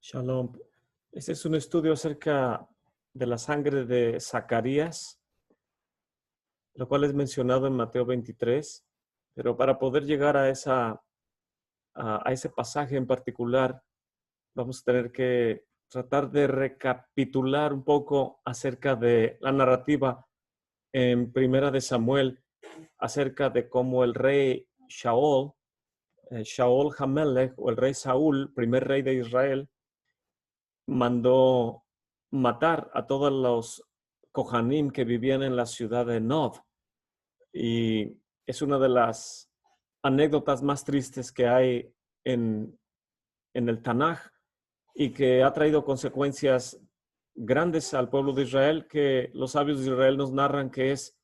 Shalom. Este es un estudio acerca de la sangre de Zacarías, lo cual es mencionado en Mateo 23, pero para poder llegar a ese pasaje en particular, vamos a tener que tratar de recapitular un poco acerca de la narrativa en Primera de Samuel, acerca de cómo el rey Shaul Hamelech, o el rey Saúl, primer rey de Israel, mandó matar a todos los Kohanim que vivían en la ciudad de Nob. Y es una de las anécdotas más tristes que hay en el Tanaj y que ha traído consecuencias grandes al pueblo de Israel, que los sabios de Israel nos narran que es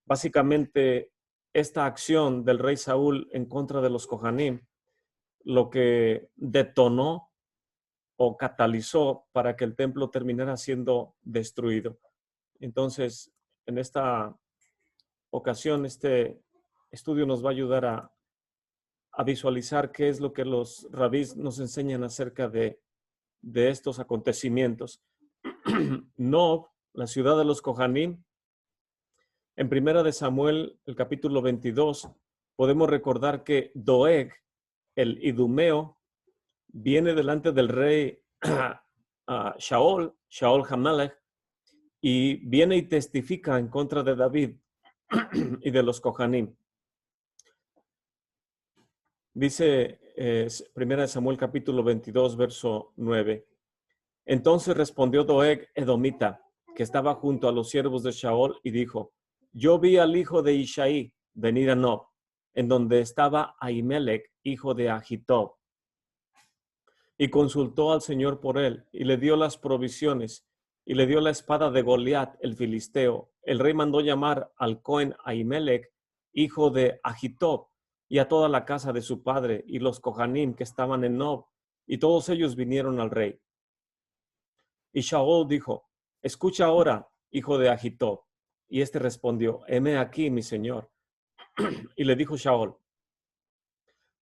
básicamente esta acción del rey Saúl en contra de los Kohanim lo que detonó o catalizó para que el templo terminara siendo destruido. Entonces, en esta ocasión, este estudio nos va a ayudar a visualizar qué es lo que los rabís nos enseñan acerca de estos acontecimientos. Nob, la ciudad de los Kohanim, en Primera de Samuel, el capítulo 22, podemos recordar que Doeg, el idumeo, viene delante del rey Shaul Hamelech, y viene y testifica en contra de David y de los Kohanim. Dice Primera de Samuel capítulo 22, verso 9. Entonces respondió Doeg edomita, que estaba junto a los siervos de Shaul, y dijo: yo vi al hijo de Ishaí venir a Nob, en donde estaba Ahimelech, hijo de Ahitob, y consultó al Señor por él, y le dio las provisiones, y le dio la espada de Goliat, el filisteo. El rey mandó llamar al Cohen Ahimelech, hijo de Ahitob, y a toda la casa de su padre, y los Kohanim que estaban en Nob, y todos ellos vinieron al rey. Y Shaul dijo: escucha ahora, hijo de Ahitob. Y este respondió: heme aquí, mi señor. Y le dijo Shaul: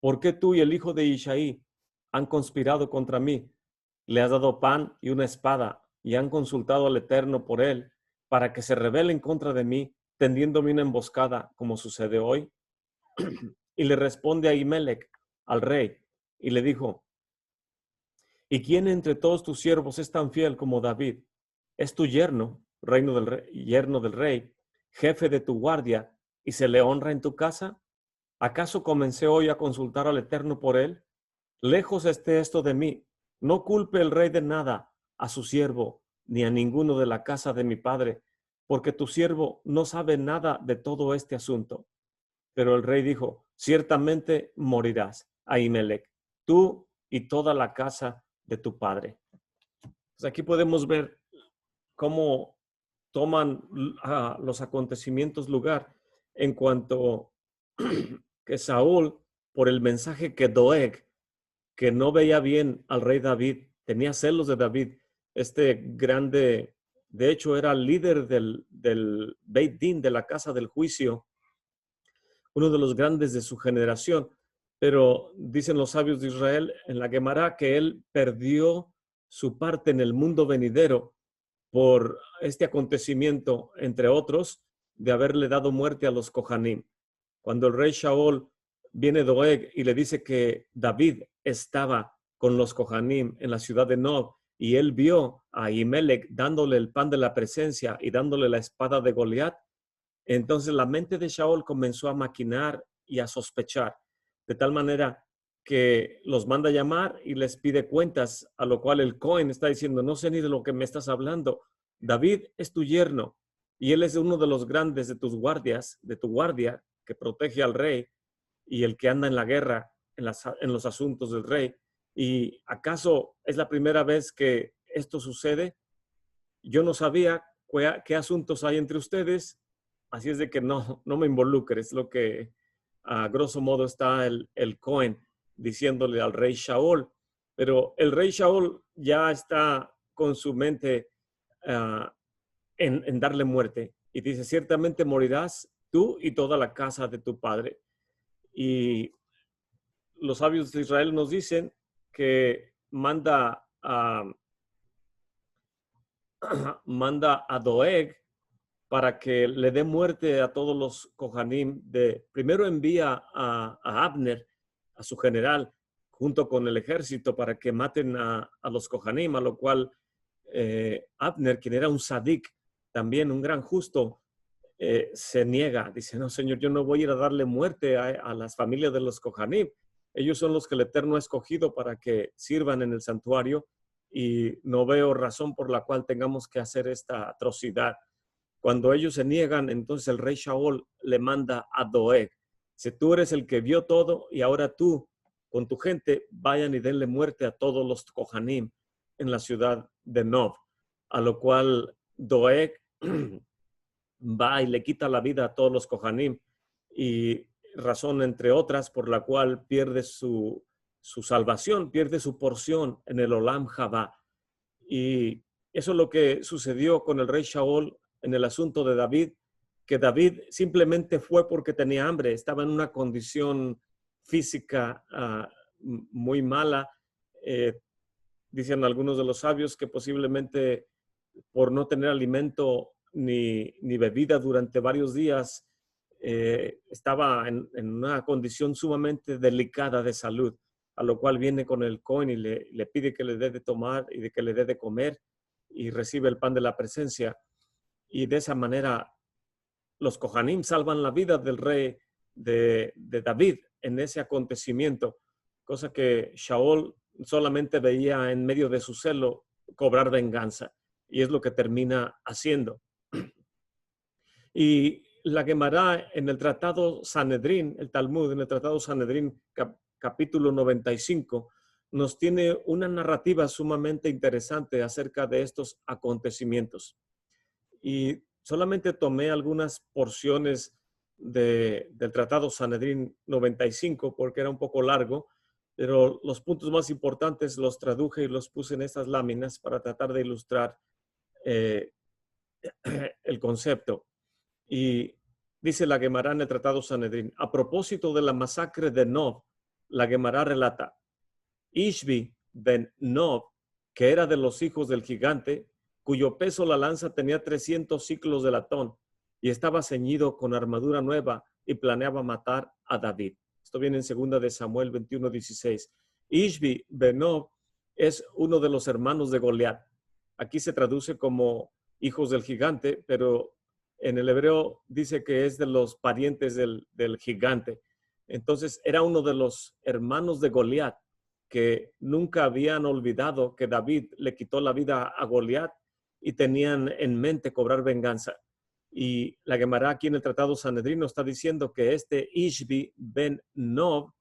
¿por qué tú y el hijo de Ishaí han conspirado contra mí? Le has dado pan y una espada, y han consultado al Eterno por él, para que se rebele en contra de mí, tendiéndome una emboscada, como sucede hoy. Y le responde Ahimelech al rey, y le dijo: ¿y quién entre todos tus siervos es tan fiel como David? Es tu yerno, yerno del rey, jefe de tu guardia, y se le honra en tu casa. ¿Acaso comencé hoy a consultar al Eterno por él? Lejos esté esto de mí. No culpe el rey de nada a su siervo, ni a ninguno de la casa de mi padre, porque tu siervo no sabe nada de todo este asunto. Pero el rey dijo: ciertamente morirás, Ahimelech, tú y toda la casa de tu padre. Pues aquí podemos ver cómo toman los acontecimientos lugar en cuanto que Saúl, por el mensaje que Doeg, que no veía bien al rey David, tenía celos de David, este grande, de hecho era el líder del Beit Din, de la casa del juicio, uno de los grandes de su generación, pero dicen los sabios de Israel en la Gemara que él perdió su parte en el mundo venidero por este acontecimiento, entre otros, de haberle dado muerte a los Kohanim. Cuando el rey Shaul viene Doeg y le dice que David estaba con los Kohanim en la ciudad de Nob, y él vio a Ahimelech dándole el pan de la presencia y dándole la espada de Goliat, entonces la mente de Shaul comenzó a maquinar y a sospechar, de tal manera que los manda a llamar y les pide cuentas, a lo cual el Cohen está diciendo: no sé ni de lo que me estás hablando. David es tu yerno y él es uno de los grandes de tus guardias, de tu guardia, que protege al rey y el que anda en la guerra, en los asuntos del rey. ¿Y acaso es la primera vez que esto sucede? Yo no sabía qué asuntos hay entre ustedes, así es de que no me involucres. Lo que a grosso modo está el Cohen diciéndole al rey Shaul. Pero el rey Shaul ya está con su mente en darle muerte. Y dice: ciertamente morirás tú y toda la casa de tu padre. Y los sabios de Israel nos dicen que manda manda a Doeg para que le dé muerte a todos los Kohanim. Primero envía a Abner, a su general, junto con el ejército para que maten a los Kohanim, a lo cual Abner, quien era un sadik, también un gran justo, se niega. Dice, no, Señor, yo no voy a ir a darle muerte a las familias de los Kohanim. Ellos son los que el Eterno ha escogido para que sirvan en el santuario y no veo razón por la cual tengamos que hacer esta atrocidad. Cuando ellos se niegan, entonces el rey Shaol le manda a Doeg. Si tú eres el que vio todo y ahora tú con tu gente vayan y denle muerte a todos los Kohanim en la ciudad de Nob. A lo cual Doeg va y le quita la vida a todos los Kohanim, y razón entre otras por la cual pierde su salvación, pierde su porción en el Olam Jabá. Y eso es lo que sucedió con el rey Shaol en el asunto de David, que David simplemente fue porque tenía hambre, estaba en una condición física muy mala. Dicen algunos de los sabios que posiblemente por no tener alimento ni bebida durante varios días, estaba en una condición sumamente delicada de salud, a lo cual viene con el Cohen y le pide que le dé de tomar y que le dé de comer, y recibe el pan de la presencia. Y de esa manera los Kohanim salvan la vida del rey de David en ese acontecimiento, cosa que Shaol solamente veía en medio de su celo cobrar venganza, y es lo que termina haciendo. Y la Gemara en el Tratado Sanedrín, el Talmud en el Tratado Sanedrín, capítulo 95, nos tiene una narrativa sumamente interesante acerca de estos acontecimientos. Y solamente tomé algunas porciones del Tratado Sanedrín 95 porque era un poco largo, pero los puntos más importantes los traduje y los puse en estas láminas para tratar de ilustrar el concepto. Y dice la Gemara en el Tratado Sanedrín, a propósito de la masacre de Nob, la Gemara relata, Ishbi ben Nob, que era de los hijos del gigante, cuyo peso la lanza tenía 300 ciclos de latón, y estaba ceñido con armadura nueva y planeaba matar a David. Esto viene en 2 de Samuel 21:16. Ishbi ben Nob es uno de los hermanos de Goliat. Aquí se traduce como hijos del gigante, pero en el hebreo dice que es de los parientes del gigante. Entonces era uno de los hermanos de Goliat, que nunca habían olvidado que David le quitó la vida a Goliat y tenían en mente cobrar venganza. Y la Gemara aquí en el Tratado Sanedrino está diciendo que este Ishbi ben Nob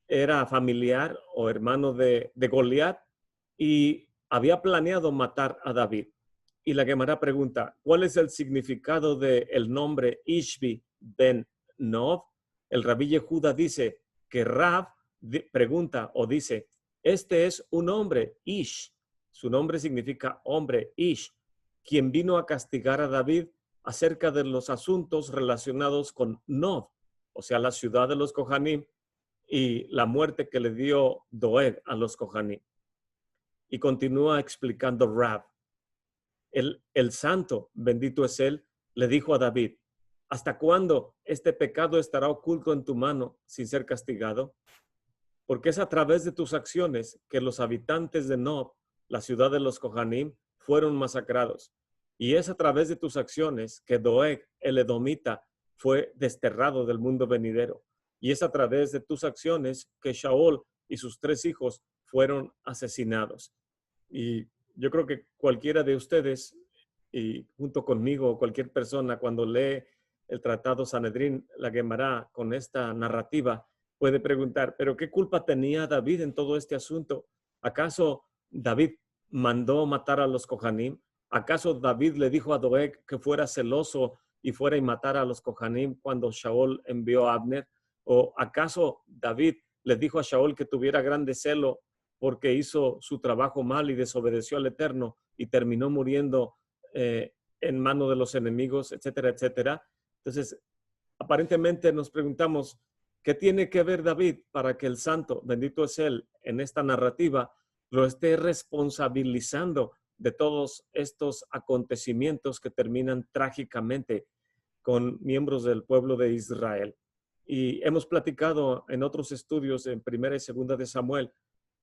era familiar o hermano de Goliat y había planeado matar a David. Y la Gemara pregunta, ¿cuál es el significado del nombre Ishbi ben Nob? El Rabí Yehuda dice que Rav pregunta o dice, este es un hombre, Ish. Su nombre significa hombre, Ish, quien vino a castigar a David acerca de los asuntos relacionados con Nob, o sea, la ciudad de los Kohanim y la muerte que le dio Doeg a los Kohanim. Y continúa explicando Rav. El santo, bendito es él, le dijo a David, ¿hasta cuándo este pecado estará oculto en tu mano sin ser castigado? Porque es a través de tus acciones que los habitantes de Nob, la ciudad de los Kohanim, fueron masacrados. Y es a través de tus acciones que Doeg, el edomita, fue desterrado del mundo venidero. Y es a través de tus acciones que Shaol y sus 3 hijos fueron asesinados. Y yo creo que cualquiera de ustedes, y junto conmigo, cualquier persona, cuando lee el Tratado Sanedrín, la Gemara, con esta narrativa, puede preguntar, ¿pero qué culpa tenía David en todo este asunto? ¿Acaso David mandó matar a los Kohanim? ¿Acaso David le dijo a Doeg que fuera celoso y fuera y matara a los Kohanim cuando Shaol envió a Abner? ¿O acaso David le dijo a Shaol que tuviera grande celo porque hizo su trabajo mal y desobedeció al Eterno y terminó muriendo en mano de los enemigos, etcétera, etcétera? Entonces, aparentemente nos preguntamos, ¿qué tiene que ver David para que el santo, bendito es él, en esta narrativa lo esté responsabilizando de todos estos acontecimientos que terminan trágicamente con miembros del pueblo de Israel. Y hemos platicado en otros estudios, en Primera y Segunda de Samuel,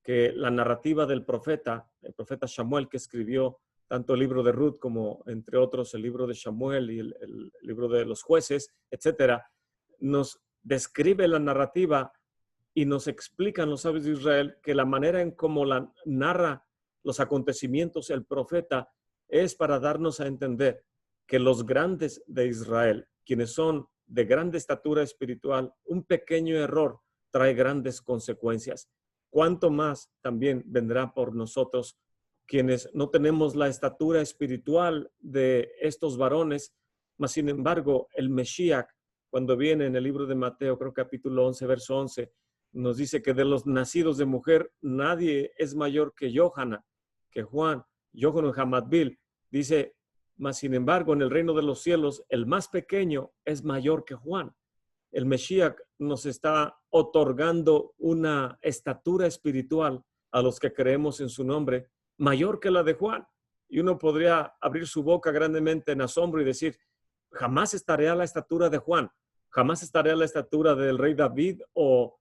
que la narrativa del profeta, el profeta Samuel, que escribió tanto el libro de Ruth como, entre otros, el libro de Samuel y el libro de los jueces, etcétera, nos describe la narrativa y nos explican los sabios de Israel que la manera en cómo la narra los acontecimientos el profeta es para darnos a entender que los grandes de Israel, quienes son de grande estatura espiritual, un pequeño error trae grandes consecuencias. Cuánto más también vendrá por nosotros, quienes no tenemos la estatura espiritual de estos varones, mas sin embargo el Mesías, cuando viene en el libro de Mateo, creo capítulo 11, verso 11, nos dice que de los nacidos de mujer nadie es mayor que Johanna, que Juan, Johanna Hamadbil, dice, mas sin embargo en el reino de los cielos el más pequeño es mayor que Juan. El Mesías nos está otorgando una estatura espiritual a los que creemos en su nombre, mayor que la de Juan. Y uno podría abrir su boca grandemente en asombro y decir, jamás estaré a la estatura de Juan, jamás estaré a la estatura del rey David o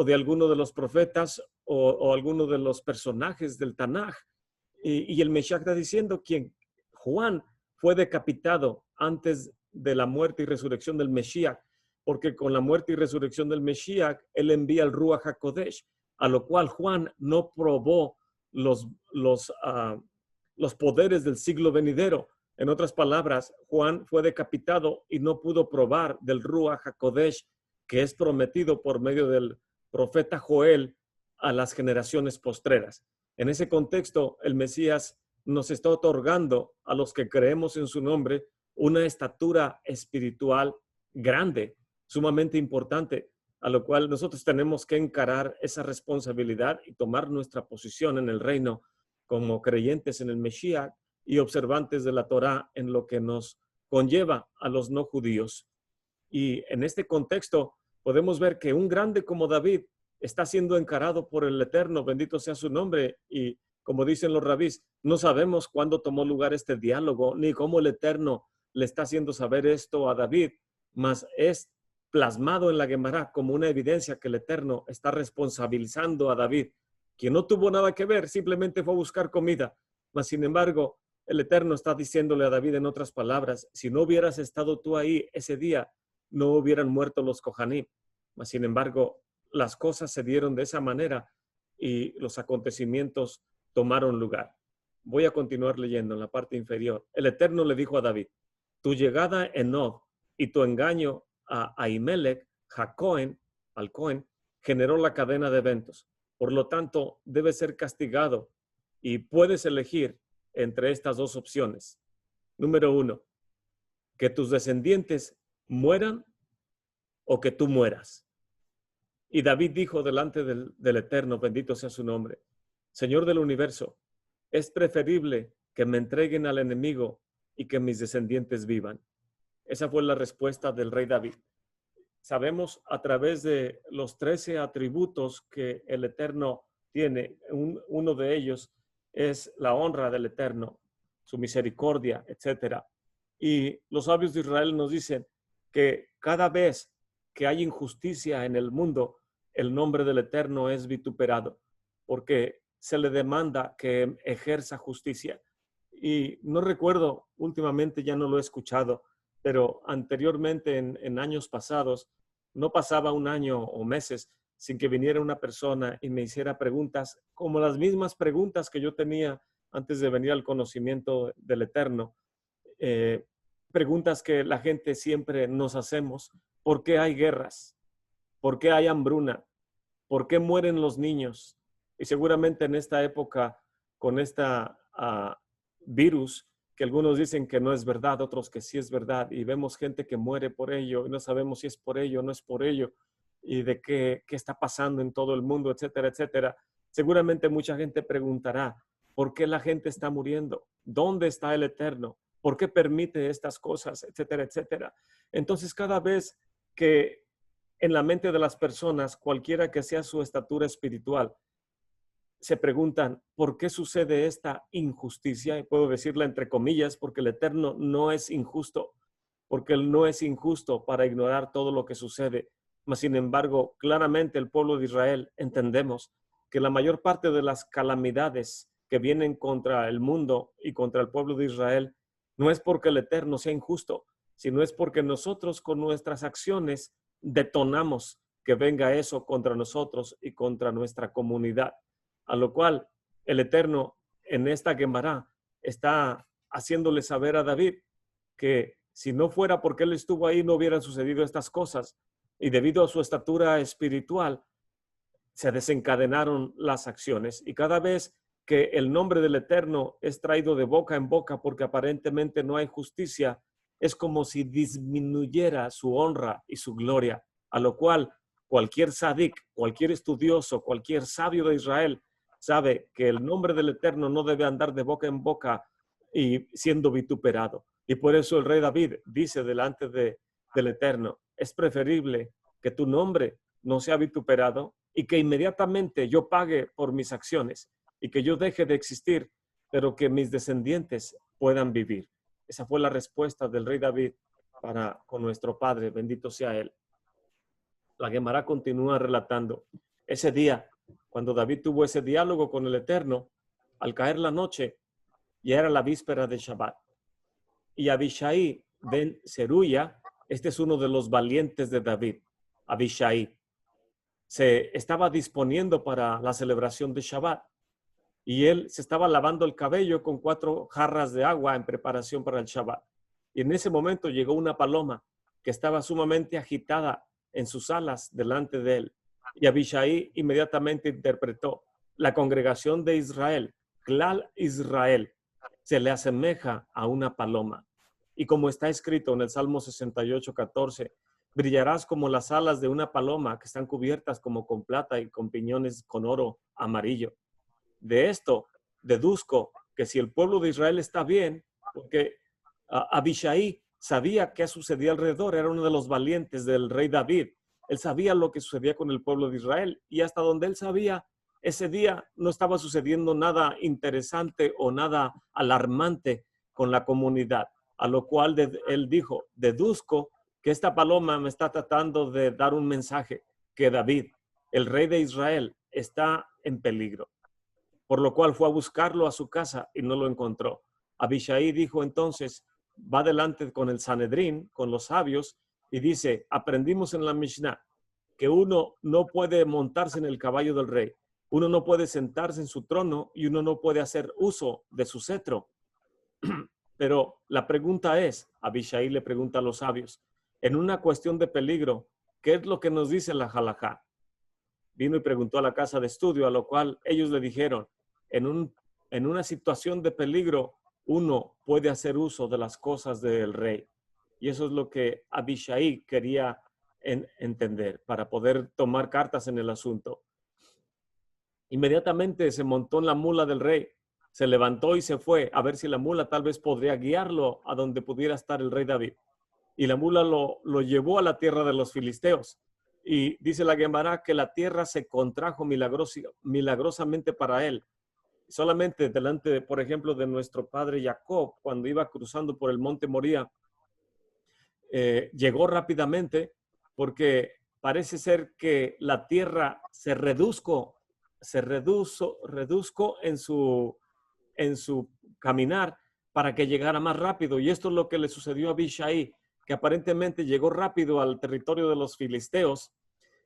de alguno de los profetas o alguno de los personajes del Tanaj. Y el Mesías está diciendo que Juan fue decapitado antes de la muerte y resurrección del Mesías, porque con la muerte y resurrección del Mesías, él envía el Ruach HaKodesh, a lo cual Juan no probó los poderes del siglo venidero. En otras palabras, Juan fue decapitado y no pudo probar del Ruach HaKodesh que es prometido por medio del profeta Joel a las generaciones postreras. En ese contexto, el Mesías nos está otorgando a los que creemos en su nombre una estatura espiritual grande, sumamente importante, a lo cual nosotros tenemos que encarar esa responsabilidad y tomar nuestra posición en el reino como creyentes en el Mesías y observantes de la Torá en lo que nos conlleva a los no judíos. Y en este contexto podemos ver que un grande como David está siendo encarado por el Eterno, bendito sea su nombre, y como dicen los rabís, no sabemos cuándo tomó lugar este diálogo, ni cómo el Eterno le está haciendo saber esto a David, mas es plasmado en la Gemara como una evidencia que el Eterno está responsabilizando a David, quien no tuvo nada que ver, simplemente fue a buscar comida, mas sin embargo, el Eterno está diciéndole a David en otras palabras, si no hubieras estado tú ahí ese día, no hubieran muerto los Kohanim. Mas sin embargo, las cosas se dieron de esa manera y los acontecimientos tomaron lugar. Voy a continuar leyendo en la parte inferior. El Eterno le dijo a David, tu llegada en Nob y tu engaño a Ahimelech, Jacoen, al Cohen, generó la cadena de eventos. Por lo tanto, debe ser castigado y puedes elegir entre estas dos opciones. Número 1, que tus descendientes mueran o que tú mueras. Y David dijo delante del Eterno, bendito sea su nombre, Señor del universo, es preferible que me entreguen al enemigo y que mis descendientes vivan. Esa fue la respuesta del rey David. Sabemos a través de los 13 atributos que el Eterno tiene, uno de ellos es la honra del Eterno, su misericordia, etc. Y los sabios de Israel nos dicen que cada vez que hay injusticia en el mundo, el nombre del Eterno es vituperado, porque se le demanda que ejerza justicia. Y no recuerdo, últimamente ya no lo he escuchado, pero anteriormente en años pasados, no pasaba un año o meses sin que viniera una persona y me hiciera preguntas como las mismas preguntas que yo tenía antes de venir al conocimiento del Eterno. Preguntas que la gente siempre nos hacemos. ¿Por qué hay guerras? ¿Por qué hay hambruna? ¿Por qué mueren los niños? Y seguramente en esta época, con esta virus, que algunos dicen que no es verdad, otros que sí es verdad, y vemos gente que muere por ello, y no sabemos si es por ello o no es por ello, y de qué está pasando en todo el mundo, etcétera, etcétera. Seguramente mucha gente preguntará, ¿por qué la gente está muriendo? ¿Dónde está el Eterno? ¿Por qué permite estas cosas? Etcétera, etcétera. Entonces, cada vez que en la mente de las personas, cualquiera que sea su estatura espiritual, se preguntan, ¿por qué sucede esta injusticia? Y puedo decirla entre comillas, porque el Eterno no es injusto, porque Él no es injusto para ignorar todo lo que sucede. Mas, sin embargo, claramente el pueblo de Israel entendemos que la mayor parte de las calamidades que vienen contra el mundo y contra el pueblo de Israel no es porque el Eterno sea injusto, sino es porque nosotros con nuestras acciones detonamos que venga eso contra nosotros y contra nuestra comunidad. A lo cual el Eterno en esta Gemara está haciéndole saber a David que si no fuera porque él estuvo ahí no hubieran sucedido estas cosas, y debido a su estatura espiritual se desencadenaron las acciones, y cada vez que el nombre del Eterno es traído de boca en boca porque aparentemente no hay justicia, es como si disminuyera su honra y su gloria, a lo cual cualquier sadik, cualquier estudioso, cualquier sabio de Israel sabe que el nombre del Eterno no debe andar de boca en boca y siendo vituperado. Y por eso el rey David dice delante del Eterno, es preferible que tu nombre no sea vituperado y que inmediatamente yo pague por mis acciones y que yo deje de existir, pero que mis descendientes puedan vivir. Esa fue la respuesta del rey David para con nuestro Padre, bendito sea Él. La Gemara continúa relatando. Ese día, cuando David tuvo ese diálogo con el Eterno, al caer la noche, ya era la víspera de Shabbat. Y Abishai ben Zeruya, este es uno de los valientes de David, Abishai, se estaba disponiendo para la celebración de Shabbat. Y él se estaba lavando el cabello con 4 jarras de agua en preparación para el Shabbat. Y en ese momento llegó una paloma que estaba sumamente agitada en sus alas delante de él. Y Abishai inmediatamente interpretó, la congregación de Israel, Klal Israel, se le asemeja a una paloma. Y como está escrito en el Salmo 68:14, brillarás como las alas de una paloma que están cubiertas como con plata y con piñones con oro amarillo. De esto deduzco que si el pueblo de Israel está bien, porque Abishai sabía qué sucedía alrededor, era uno de los valientes del rey David. Él sabía lo que sucedía con el pueblo de Israel y hasta donde él sabía, ese día no estaba sucediendo nada interesante o nada alarmante con la comunidad, a lo cual él dijo, deduzco que esta paloma me está tratando de dar un mensaje, que David, el rey de Israel, está en peligro. Por lo cual fue a buscarlo a su casa y no lo encontró. Abishai dijo entonces, va adelante con el Sanedrín, con los sabios, y dice, aprendimos en la Mishnah que uno no puede montarse en el caballo del rey, uno no puede sentarse en su trono y uno no puede hacer uso de su cetro. Pero la pregunta es, Abishai le pregunta a los sabios, en una cuestión de peligro, ¿qué es lo que nos dice la halajá? Vino y preguntó a la casa de estudio, a lo cual ellos le dijeron, en una situación de peligro, uno puede hacer uso de las cosas del rey. Y eso es lo que Abishai quería entender para poder tomar cartas en el asunto. Inmediatamente se montó en la mula del rey, se levantó y se fue a ver si la mula tal vez podría guiarlo a donde pudiera estar el rey David. Y la mula lo llevó a la tierra de los filisteos. Y dice la Gemara que la tierra se contrajo milagrosamente para él. Solamente delante, por ejemplo, de nuestro padre Jacob, cuando iba cruzando por el monte Moría, llegó rápidamente porque parece ser que la tierra se reduzco en su caminar para que llegara más rápido. Y esto es lo que le sucedió a Abishai, que aparentemente llegó rápido al territorio de los filisteos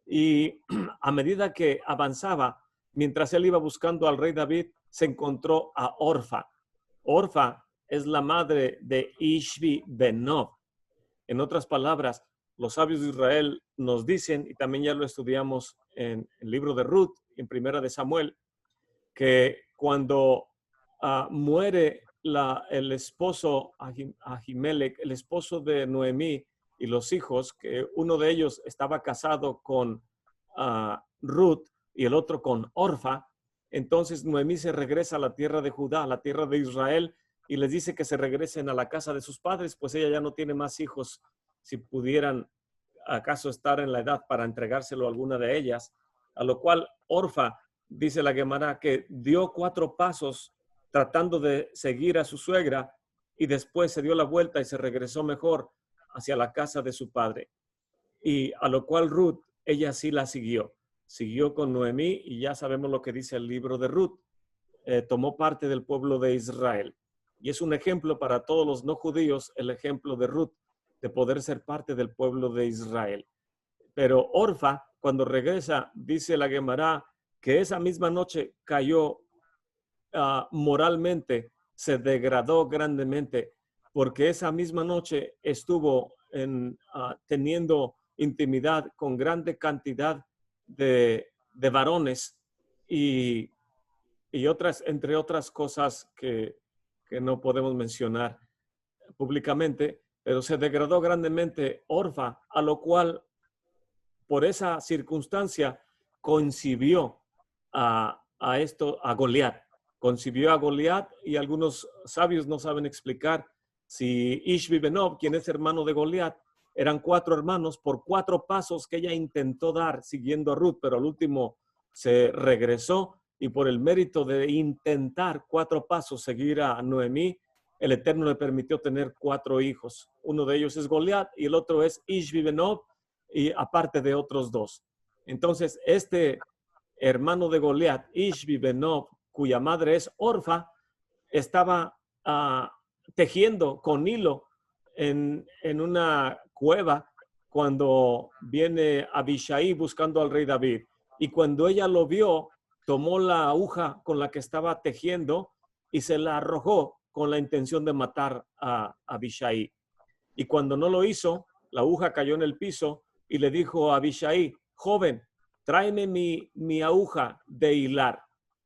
y a medida que avanzaba, mientras él iba buscando al rey David, se encontró a Orfa. Orfa es la madre de Ishbi Benob. En otras palabras, los sabios de Israel nos dicen, y también ya lo estudiamos en el libro de Ruth, en Primera de Samuel, que cuando muere el esposo Ahimelech, el esposo de Noemí y los hijos, que uno de ellos estaba casado con Ruth y el otro con Orfa, entonces Noemí se regresa a la tierra de Judá, a la tierra de Israel, y les dice que se regresen a la casa de sus padres, pues ella ya no tiene más hijos, si pudieran acaso estar en la edad para entregárselo a alguna de ellas, a lo cual Orfa dice la Gemara, que dio 4 pasos tratando de seguir a su suegra y después se dio la vuelta y se regresó mejor hacia la casa de su padre. Y a lo cual Ruth, ella sí la siguió. Siguió con Noemí y ya sabemos lo que dice el libro de Ruth. Tomó parte del pueblo de Israel. Y es un ejemplo para todos los no judíos, el ejemplo de Ruth, de poder ser parte del pueblo de Israel. Pero Orfa, cuando regresa, dice la Gemara, que esa misma noche cayó moralmente, se degradó grandemente, porque esa misma noche estuvo teniendo intimidad con grande cantidad de varones y otras, entre otras cosas que no podemos mencionar públicamente, pero se degradó grandemente Orfa, a lo cual por esa circunstancia concibió a Goliat. Concibió a Goliat y algunos sabios no saben explicar si Ishbi Benob, quien es hermano de Goliat, eran 4 hermanos por 4 pasos que ella intentó dar siguiendo a Ruth, pero al último se regresó y por el mérito de intentar 4 pasos seguir a Noemí, el Eterno le permitió tener 4 hijos. Uno de ellos es Goliat y el otro es Ishbi Benob, y aparte de otros 2. Entonces, este hermano de Goliat, Ishbi Benob, cuya madre es Orfa, estaba tejiendo con hilo en una cueva cuando viene Abishai buscando al rey David. Y cuando ella lo vio, tomó la aguja con la que estaba tejiendo y se la arrojó con la intención de matar a Abishai. Y cuando no lo hizo, la aguja cayó en el piso y le dijo a Abishai, joven, tráeme mi aguja de hilar.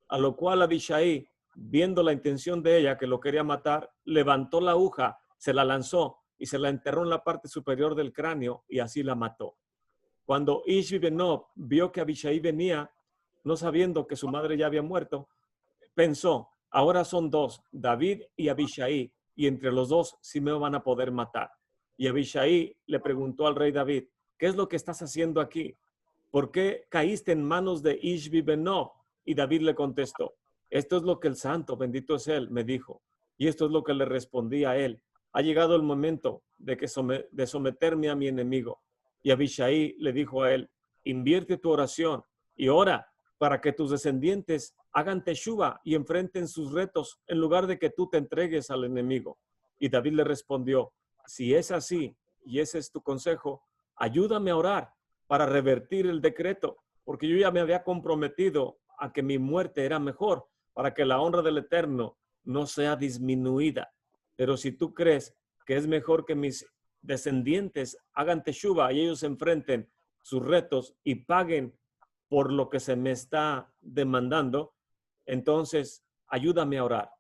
A lo cual Abishai, viendo la intención de ella, que lo quería matar, levantó la aguja, se la lanzó y se la enterró en la parte superior del cráneo y así la mató. Cuando Ishbi Benob vio que Abishai venía, no sabiendo que su madre ya había muerto, pensó, ahora son 2, David y Abishai, y entre los 2 sí me van a poder matar. Y Abishai le preguntó al rey David, ¿qué es lo que estás haciendo aquí? ¿Por qué caíste en manos de Ishbi Benob? Y David le contestó, esto es lo que el santo, bendito es él, me dijo. Y esto es lo que le respondí a él. Ha llegado el momento de someterme a mi enemigo. Y Abishai le dijo a él, invierte tu oración y ora para que tus descendientes hagan teshuva y enfrenten sus retos en lugar de que tú te entregues al enemigo. Y David le respondió, si es así y ese es tu consejo, ayúdame a orar para revertir el decreto, porque yo ya me había comprometido a que mi muerte era mejor, para que la honra del Eterno no sea disminuida. Pero si tú crees que es mejor que mis descendientes hagan teshuva y ellos enfrenten sus retos y paguen por lo que se me está demandando, entonces ayúdame a orar.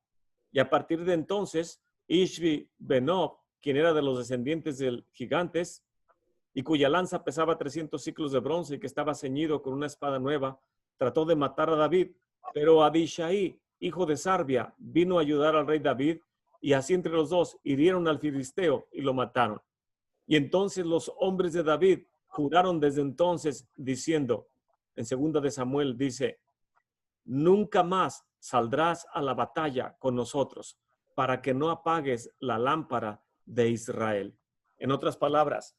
Y a partir de entonces, Ishbi Benob, quien era de los descendientes del gigantes y cuya lanza pesaba 300 ciclos de bronce y que estaba ceñido con una espada nueva, trató de matar a David, pero Abishai, hijo de Sarbia, vino a ayudar al rey David y así entre los 2 hirieron al filisteo y lo mataron. Y entonces los hombres de David juraron desde entonces diciendo, en 2 de Samuel dice, nunca más saldrás a la batalla con nosotros para que no apagues la lámpara de Israel. En otras palabras,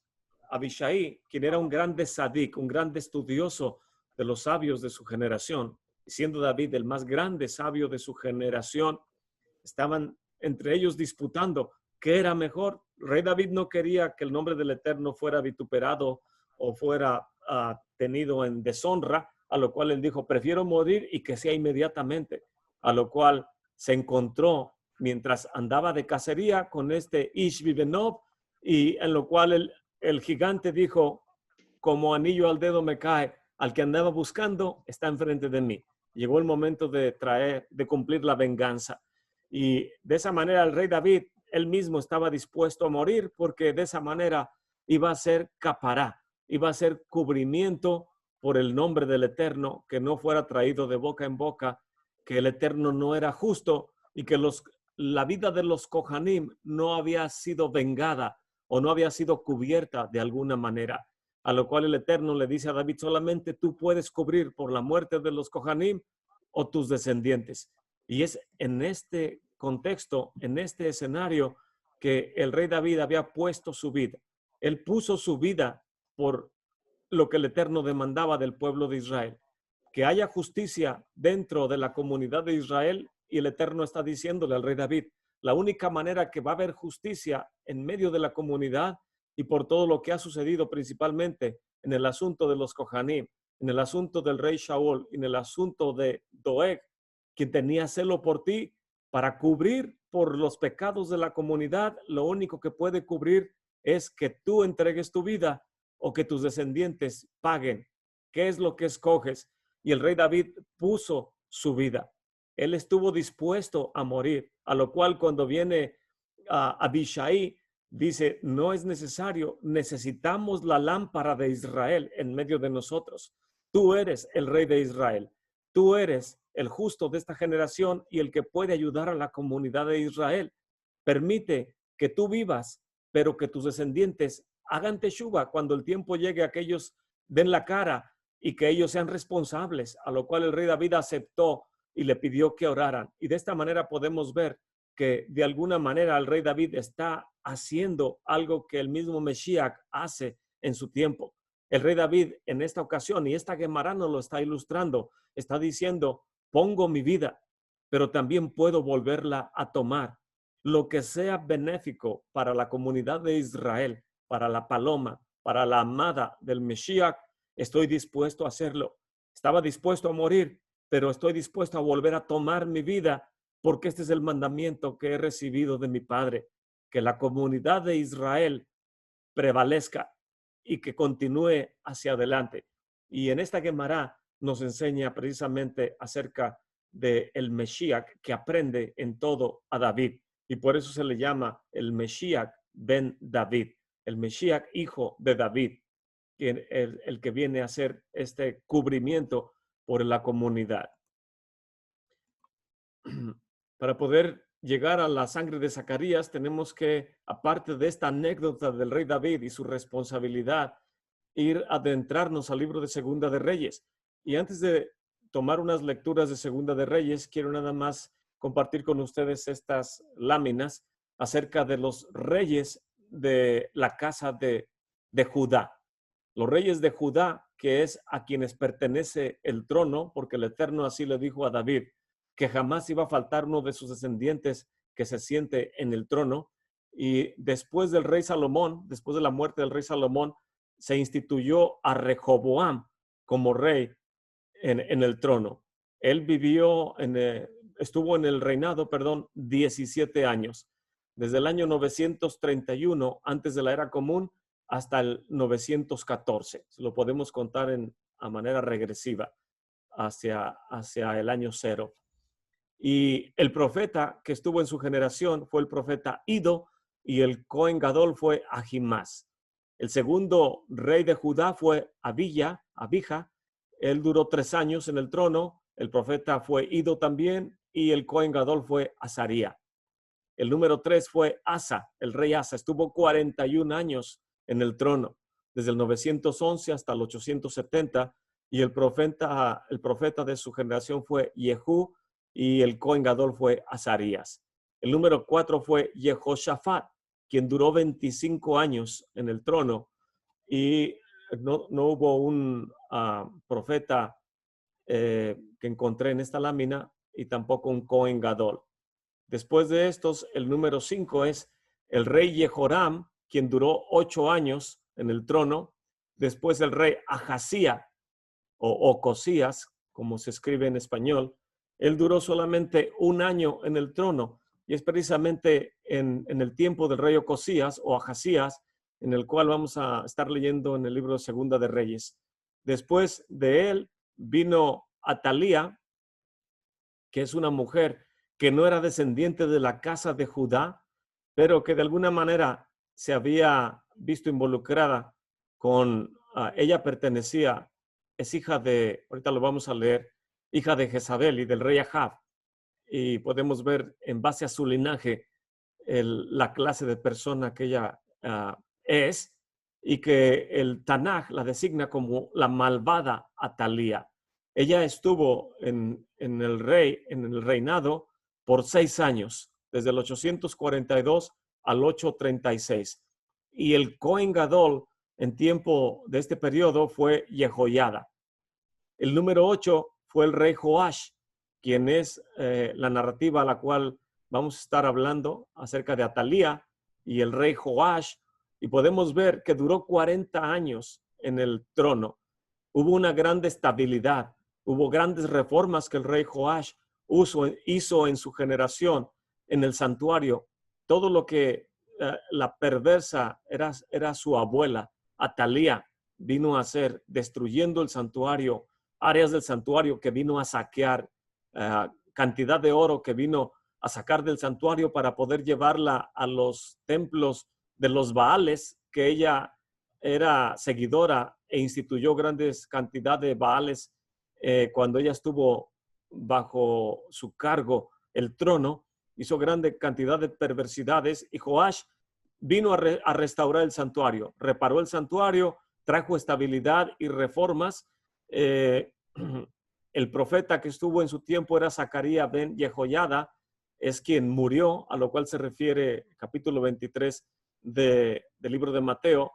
Abishai, quien era un grande sadik, un grande estudioso de los sabios de su generación, siendo David el más grande sabio de su generación, estaban entre ellos disputando qué era mejor. El rey David no quería que el nombre del Eterno fuera vituperado o fuera tenido en deshonra, a lo cual él dijo, prefiero morir y que sea inmediatamente, a lo cual se encontró mientras andaba de cacería con este Ishbi Benob, y en lo cual el gigante dijo, como anillo al dedo me cae, al que andaba buscando está enfrente de mí. Llegó el momento de cumplir la venganza. Y de esa manera el rey David, él mismo estaba dispuesto a morir, porque de esa manera iba a ser capará, iba a ser cubrimiento por el nombre del Eterno, que no fuera traído de boca en boca, que el Eterno no era justo y que la vida de los Kohanim no había sido vengada o no había sido cubierta de alguna manera. A lo cual el Eterno le dice a David, solamente tú puedes cubrir por la muerte de los Kohanim o tus descendientes. Y es en este contexto, en este escenario, que el rey David había puesto su vida. Él puso su vida por lo que el Eterno demandaba del pueblo de Israel. Que haya justicia dentro de la comunidad de Israel, y el Eterno está diciéndole al rey David, la única manera que va a haber justicia en medio de la comunidad y por todo lo que ha sucedido principalmente en el asunto de los Kohanim, en el asunto del rey Shaul, en el asunto de Doeg, quien tenía celo por ti, para cubrir por los pecados de la comunidad, lo único que puede cubrir es que tú entregues tu vida o que tus descendientes paguen. ¿Qué es lo que escoges? Y el rey David puso su vida. Él estuvo dispuesto a morir, a lo cual cuando viene Abishai, dice, no es necesario, necesitamos la lámpara de Israel en medio de nosotros. Tú eres el rey de Israel. Tú eres el justo de esta generación y el que puede ayudar a la comunidad de Israel. Permite que tú vivas, pero que tus descendientes hagan teshuva cuando el tiempo llegue, a que ellos den la cara y que ellos sean responsables, a lo cual el rey David aceptó y le pidió que oraran. Y de esta manera podemos ver que de alguna manera el rey David está haciendo algo que el mismo Mesías hace en su tiempo. El rey David en esta ocasión, y esta Gemara nos lo está ilustrando, está diciendo, pongo mi vida, pero también puedo volverla a tomar. Lo que sea benéfico para la comunidad de Israel, para la paloma, para la amada del Mesías, estoy dispuesto a hacerlo. Estaba dispuesto a morir, pero estoy dispuesto a volver a tomar mi vida, porque este es el mandamiento que he recibido de mi Padre, que la comunidad de Israel prevalezca y que continúe hacia adelante. Y en esta Gemara nos enseña precisamente acerca del Mesías que aprende en todo a David. Y por eso se le llama el Mesías ben David, el Mesías hijo de David, el que viene a hacer este cubrimiento por la comunidad. Para poder llegar a la sangre de Zacarías, tenemos que, aparte de esta anécdota del rey David y su responsabilidad, ir a adentrarnos al libro de Segunda de Reyes. Y antes de tomar unas lecturas de Segunda de Reyes, quiero nada más compartir con ustedes estas láminas acerca de los reyes de la casa de Judá. Los reyes de Judá, que es a quienes pertenece el trono, porque el Eterno así le dijo a David, que jamás iba a faltar uno de sus descendientes que se siente en el trono. Y después del rey Salomón, después de la muerte del rey Salomón, se instituyó a Rehoboam como rey en el trono. Él estuvo en el reinado, 17 años, desde el año 931 antes de la era común hasta el 914. Lo podemos contar a manera regresiva hacia el año 0. Y el profeta que estuvo en su generación fue el profeta Ido, y el Cohen Gadol fue Ahimás. El segundo rey de Judá fue Abija. Él duró 3 años en el trono. El profeta fue Ido también, y el Cohen Gadol fue Azaría. El número 3 fue Asa, el rey Asa. Estuvo 41 años en el trono, desde el 911 hasta el 870. Y el profeta de su generación fue Jehú, y el Cohen Gadol fue Azarías. El número 4 fue Jehoshaphat, quien duró 25 años en el trono, y no hubo un profeta que encontré en esta lámina, y tampoco un Cohen Gadol. Después de estos, el número 5 es el rey Jehoram, quien duró 8 años en el trono. Después el rey Ahazía, o Ocosías, como se escribe en español. Él duró solamente 1 año en el trono, y es precisamente en el tiempo del rey Ocosías o Ahazías, en el cual vamos a estar leyendo en el libro de Segunda de Reyes. Después de él vino Atalía, que es una mujer que no era descendiente de la casa de Judá, pero que de alguna manera se había visto involucrada con, ella pertenecía, es hija de, ahorita lo vamos a leer, hija de Jezabel y del rey Ahab, y podemos ver en base a su linaje la clase de persona que ella es, y que el Tanaj la designa como la malvada Atalía. Ella estuvo en el reinado por 6 años, desde el 842 al 836. Y el Cohen Gadol en tiempo de este periodo fue Jehoiada. El número 8 fue el rey Joash, quien es la narrativa a la cual vamos a estar hablando acerca de Atalía y el rey Joash. Y podemos ver que duró 40 años en el trono. Hubo una gran estabilidad, hubo grandes reformas que el rey Joash hizo en su generación en el santuario. Todo lo que la perversa era su abuela, Atalía, vino a hacer, destruyendo el santuario, áreas del santuario que vino a saquear, cantidad de oro que vino a sacar del santuario para poder llevarla a los templos de los Baales, que ella era seguidora e instituyó grandes cantidades de Baales cuando ella estuvo bajo su cargo el trono. Hizo grande cantidad de perversidades y Joash vino a restaurar el santuario, reparó el santuario, trajo estabilidad y reformas. El profeta que estuvo en su tiempo era Zacarías ben Jehoiada, es quien murió, a lo cual se refiere capítulo 23 del libro de Mateo,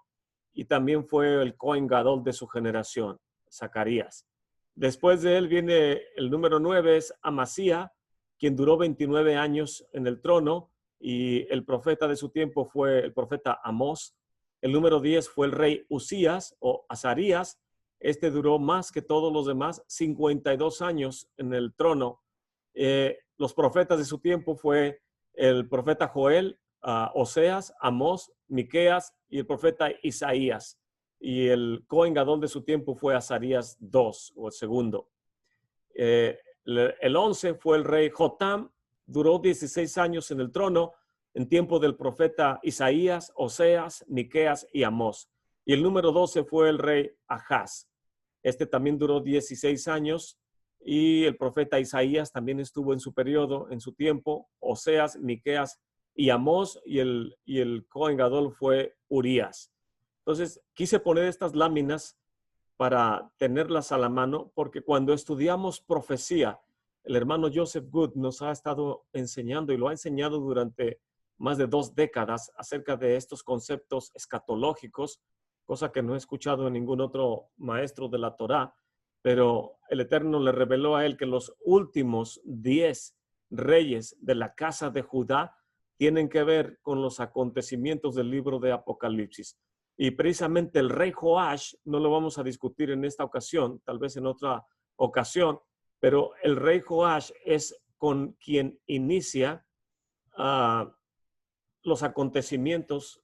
y también fue el Cohen Gadol de su generación, Zacarías. Después de él viene el número 9, es Amasía, quien duró 29 años en el trono, y el profeta de su tiempo fue el profeta Amós. El número 10 fue el rey Usías o Azarías. Este duró más que todos los demás, 52 años en el trono. Los profetas de su tiempo fue el profeta Joel, Oseas, Amós, Miqueas y el profeta Isaías. Y el Cohen Gadol de su tiempo fue Azarías II, o el segundo. El 11 fue el rey Jotam, duró 16 años en el trono, en tiempo del profeta Isaías, Oseas, Miqueas y Amós. Y el número 12 fue el rey Ahaz. Este también duró 16 años y el profeta Isaías también estuvo en su periodo, en su tiempo, Oseas, Miqueas y Amós, y el Cohen Gadol fue Urías. Entonces, quise poner estas láminas para tenerlas a la mano, porque cuando estudiamos profecía, el hermano Joseph Good nos ha estado enseñando y lo ha enseñado durante más de 2 décadas acerca de estos conceptos escatológicos, cosa que no he escuchado en ningún otro maestro de la Torá, pero el Eterno le reveló a él que los últimos 10 reyes de la casa de Judá tienen que ver con los acontecimientos del libro de Apocalipsis. Y precisamente el rey Joash, no lo vamos a discutir en esta ocasión, tal vez en otra ocasión, pero el rey Joash es con quien inicia los acontecimientos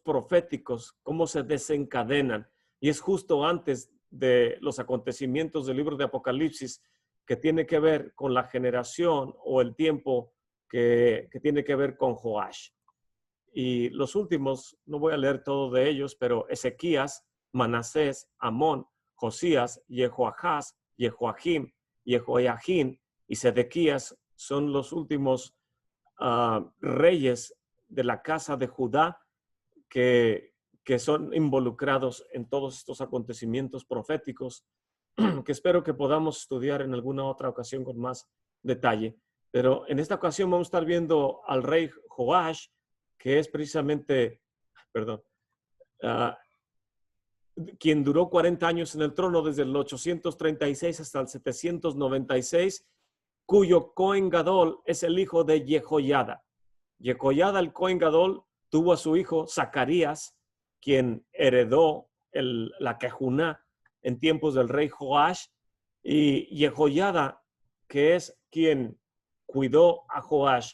proféticos, cómo se desencadenan. Y es justo antes de los acontecimientos del libro de Apocalipsis que tiene que ver con la generación o el tiempo que tiene que ver con Joash. Y los últimos, no voy a leer todo de ellos, pero Ezequías, Manasés, Amón, Josías, Jehoahaz, Jehoahim, Jehoiakim y Sedequías son los últimos reyes de la casa de Judá que son involucrados en todos estos acontecimientos proféticos que espero que podamos estudiar en alguna otra ocasión con más detalle. Pero en esta ocasión vamos a estar viendo al rey Joash, que es precisamente, quien duró 40 años en el trono desde el 836 hasta el 796, cuyo Cohen Gadol es el hijo de Jehoiada. Jehoiada, el Cohen Gadol, tuvo a su hijo Zacarías, quien heredó la Kejuná en tiempos del rey Joash, y Jehoiada, que es quien cuidó a Joash,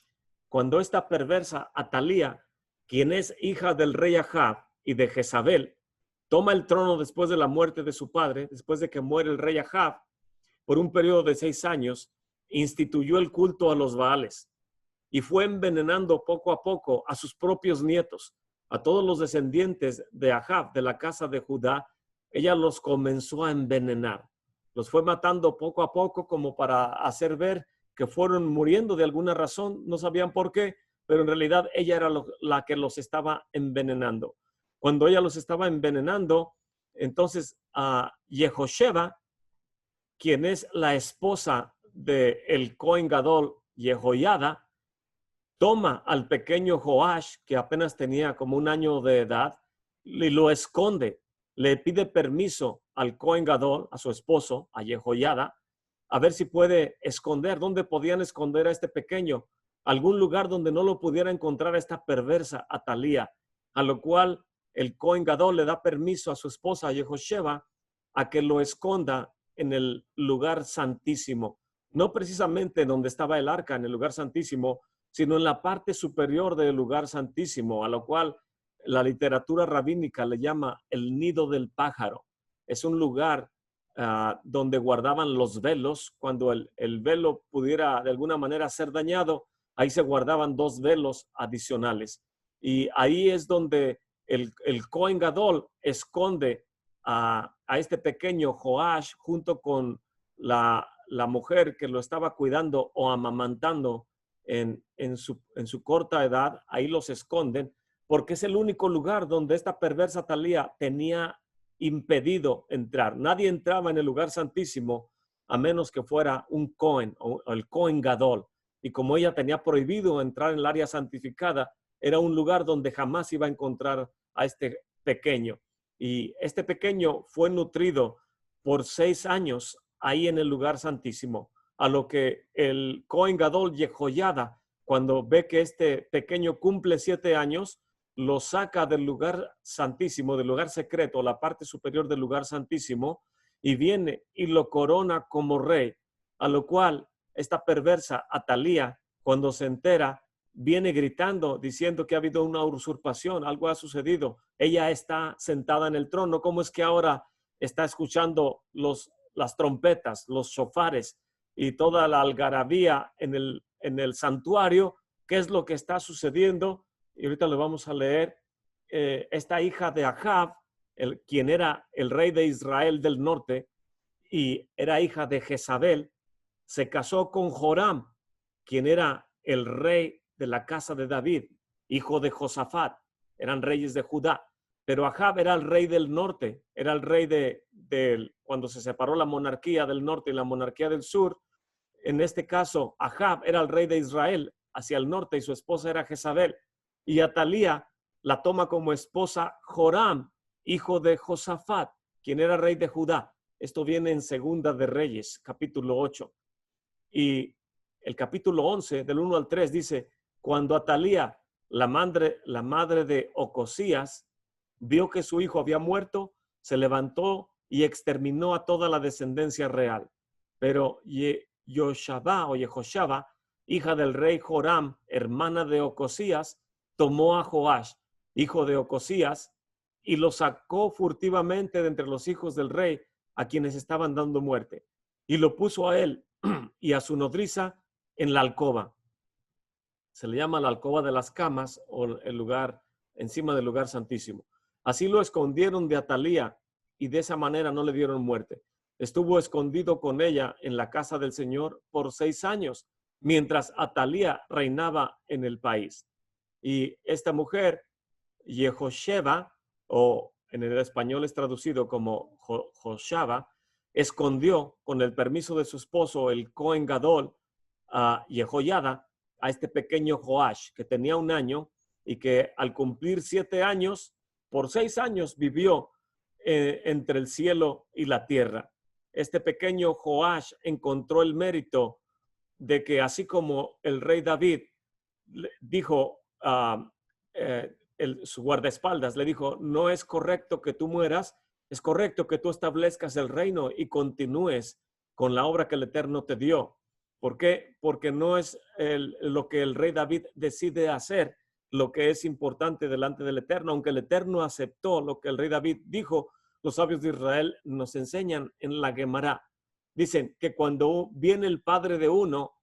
cuando esta perversa Atalía, quien es hija del rey Ahab y de Jezabel, toma el trono después de la muerte de su padre, después de que muere el rey Ahab, por un periodo de 6 años, instituyó el culto a los Baales y fue envenenando poco a poco a sus propios nietos, a todos los descendientes de Ahab, de la casa de Judá. Ella los comenzó a envenenar, los fue matando poco a poco como para hacer ver que fueron muriendo de alguna razón, no sabían por qué, pero en realidad ella era la que los estaba envenenando. Cuando ella los estaba envenenando, Entonces, Yehosheba, quien es la esposa del Cohen Gadol, Jehoiada, toma al pequeño Joash, que apenas tenía como 1 año de edad, y lo esconde. Le pide permiso al Cohen Gadol, a su esposo, a Jehoiada, a ver si puede esconder. ¿Dónde podían esconder a este pequeño? Algún lugar donde no lo pudiera encontrar esta perversa Atalía, a lo cual el Cohen Gadol le da permiso a su esposa, a Yehosheba, a que lo esconda en el lugar santísimo. No precisamente donde estaba el arca, en el lugar santísimo, sino en la parte superior del lugar santísimo, a lo cual la literatura rabínica le llama el nido del pájaro. Es un lugar donde guardaban los velos. Cuando el velo pudiera de alguna manera ser dañado, ahí se guardaban 2 velos adicionales. Y ahí es donde el Cohen Gadol esconde a este pequeño Joash junto con la mujer que lo estaba cuidando o amamantando en su corta edad. Ahí los esconden porque es el único lugar donde esta perversa Atalía tenía impedido entrar. Nadie entraba en el lugar santísimo a menos que fuera un Cohen o el Cohen Gadol. Y como ella tenía prohibido entrar en el área santificada, era un lugar donde jamás iba a encontrar a este pequeño. Y este pequeño fue nutrido por 6 años ahí en el lugar santísimo, a lo que el Cohen Gadol Jehoiada, cuando ve que este pequeño cumple 7 años, lo saca del lugar santísimo, del lugar secreto, la parte superior del lugar santísimo, y viene y lo corona como rey, a lo cual esta perversa Atalía, cuando se entera, viene gritando, diciendo que ha habido una usurpación, algo ha sucedido. Ella está sentada en el trono. ¿Cómo es que ahora está escuchando las trompetas, los shofares y toda la algarabía en el santuario? ¿Qué es lo que está sucediendo? Y ahorita lo vamos a leer. Esta hija de Ahab, quien era el rey de Israel del norte y era hija de Jezabel, se casó con Joram, quien era el rey de la casa de David, hijo de Josafat. Eran reyes de Judá. Pero Ahab era el rey del norte, era el rey cuando se separó la monarquía del norte y la monarquía del sur. En este caso, Ahab era el rey de Israel hacia el norte y su esposa era Jezabel. Y Atalía la toma como esposa Joram, hijo de Josafat, quien era rey de Judá. Esto viene en Segunda de Reyes, capítulo 8. Y el capítulo 11, del 1 al 3, dice: cuando Atalía, la madre de Ocosías, vio que su hijo había muerto, se levantó y exterminó a toda la descendencia real. Pero Yehoshaba, hija del rey Joram, hermana de Ocosías, tomó a Joash, hijo de Ocosías, y lo sacó furtivamente de entre los hijos del rey a quienes estaban dando muerte, y lo puso a él y a su nodriza en la alcoba. Se le llama la alcoba de las camas o el lugar encima del lugar santísimo. Así lo escondieron de Atalía y de esa manera no le dieron muerte. Estuvo escondido con ella en la casa del Señor por 6 años, mientras Atalía reinaba en el país. Y esta mujer, Yehosheba, o en el español es traducido como Joshaba, escondió con el permiso de su esposo, el Cohen Gadol, a Jehoiada, a este pequeño Joash, que tenía 1 año y que al cumplir 7 años, por 6 años vivió entre el cielo y la tierra. Este pequeño Joash encontró el mérito de que, así como el rey David dijo, su guardaespaldas le dijo: no es correcto que tú mueras, es correcto que tú establezcas el reino y continúes con la obra que el Eterno te dio. ¿Por qué? Porque no es lo que el rey David decide hacer lo que es importante delante del Eterno. Aunque el Eterno aceptó lo que el rey David dijo, los sabios de Israel nos enseñan en la Gemara. Dicen que cuando viene el padre de uno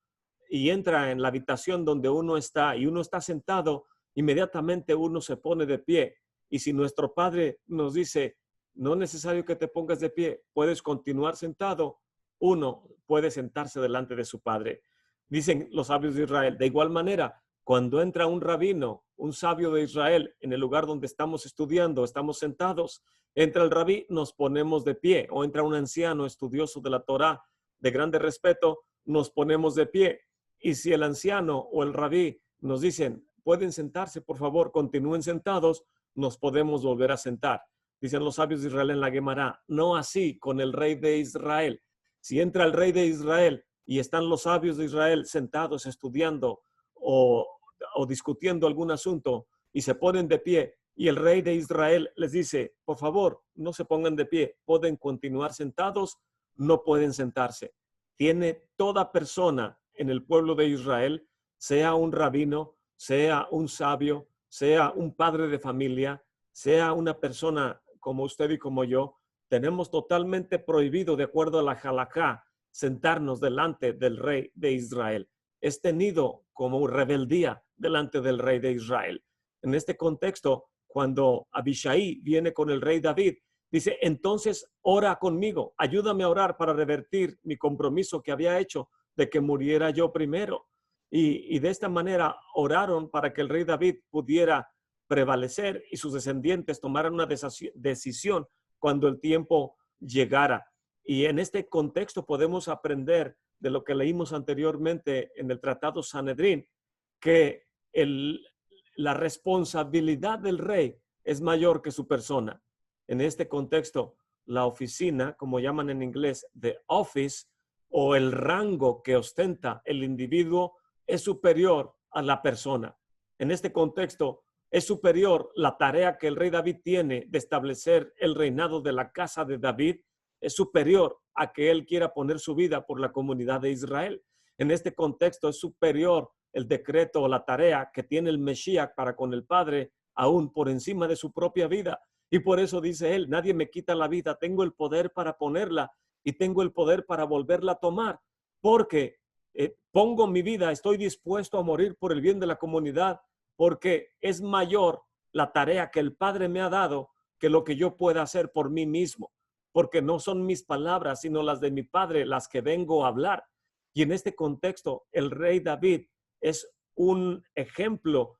y entra en la habitación donde uno está y uno está sentado, inmediatamente uno se pone de pie. Y si nuestro padre nos dice: no es necesario que te pongas de pie, puedes continuar sentado, uno puede sentarse delante de su padre. Dicen los sabios de Israel, de igual manera, Cuando entra un rabino, un sabio de Israel, en el lugar donde estamos estudiando, estamos sentados, entra el rabí, nos ponemos de pie, o entra un anciano estudioso de la Torá de grande respeto, nos ponemos de pie. Y si el anciano o el rabí nos dicen, pueden sentarse, por favor, continúen sentados, nos podemos volver a sentar. Dicen los sabios de Israel en la Gemara, no así con el rey de Israel. Si entra el rey de Israel y están los sabios de Israel sentados estudiando o discutiendo algún asunto y se ponen de pie y el rey de Israel les dice, por favor, no se pongan de pie, pueden continuar sentados, no pueden sentarse. Tiene toda persona en el pueblo de Israel, sea un rabino, sea un sabio, sea un padre de familia, sea una persona como usted y como yo, tenemos totalmente prohibido, de acuerdo a la halajá, sentarnos delante del rey de Israel. Es tenido como rebeldía delante del rey de Israel. En este contexto, cuando Abishai viene con el rey David, dice, entonces ora conmigo, ayúdame a orar para revertir mi compromiso que había hecho de que muriera yo primero. Y de esta manera oraron para que el rey David pudiera prevalecer y sus descendientes tomaran una decisión cuando el tiempo llegara. Y en este contexto podemos aprender de lo que leímos anteriormente en el Tratado Sanedrín, que la responsabilidad del rey es mayor que su persona. En este contexto, la oficina, como llaman en inglés, the office, o el rango que ostenta el individuo, es superior a la persona. En este contexto, es superior la tarea que el rey David tiene de establecer el reinado de la casa de David, es superior a que él quiera poner su vida por la comunidad de Israel. En este contexto, es superior el decreto o la tarea que tiene el Mesías para con el Padre, aún por encima de su propia vida. Y por eso dice él, nadie me quita la vida, tengo el poder para ponerla y tengo el poder para volverla a tomar, porque pongo mi vida, estoy dispuesto a morir por el bien de la comunidad, porque es mayor la tarea que el Padre me ha dado que lo que yo pueda hacer por mí mismo, porque no son mis palabras, sino las de mi Padre las que vengo a hablar. Y en este contexto, el rey David es un ejemplo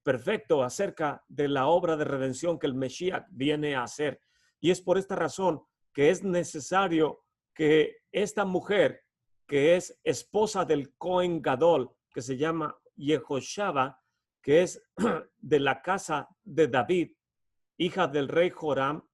perfecto acerca de la obra de redención que el Mesías viene a hacer. Y es por esta razón que es necesario que esta mujer, que es esposa del Cohen Gadol, que se llama Yehoshaba, que es de la casa de David, hija del rey Joram,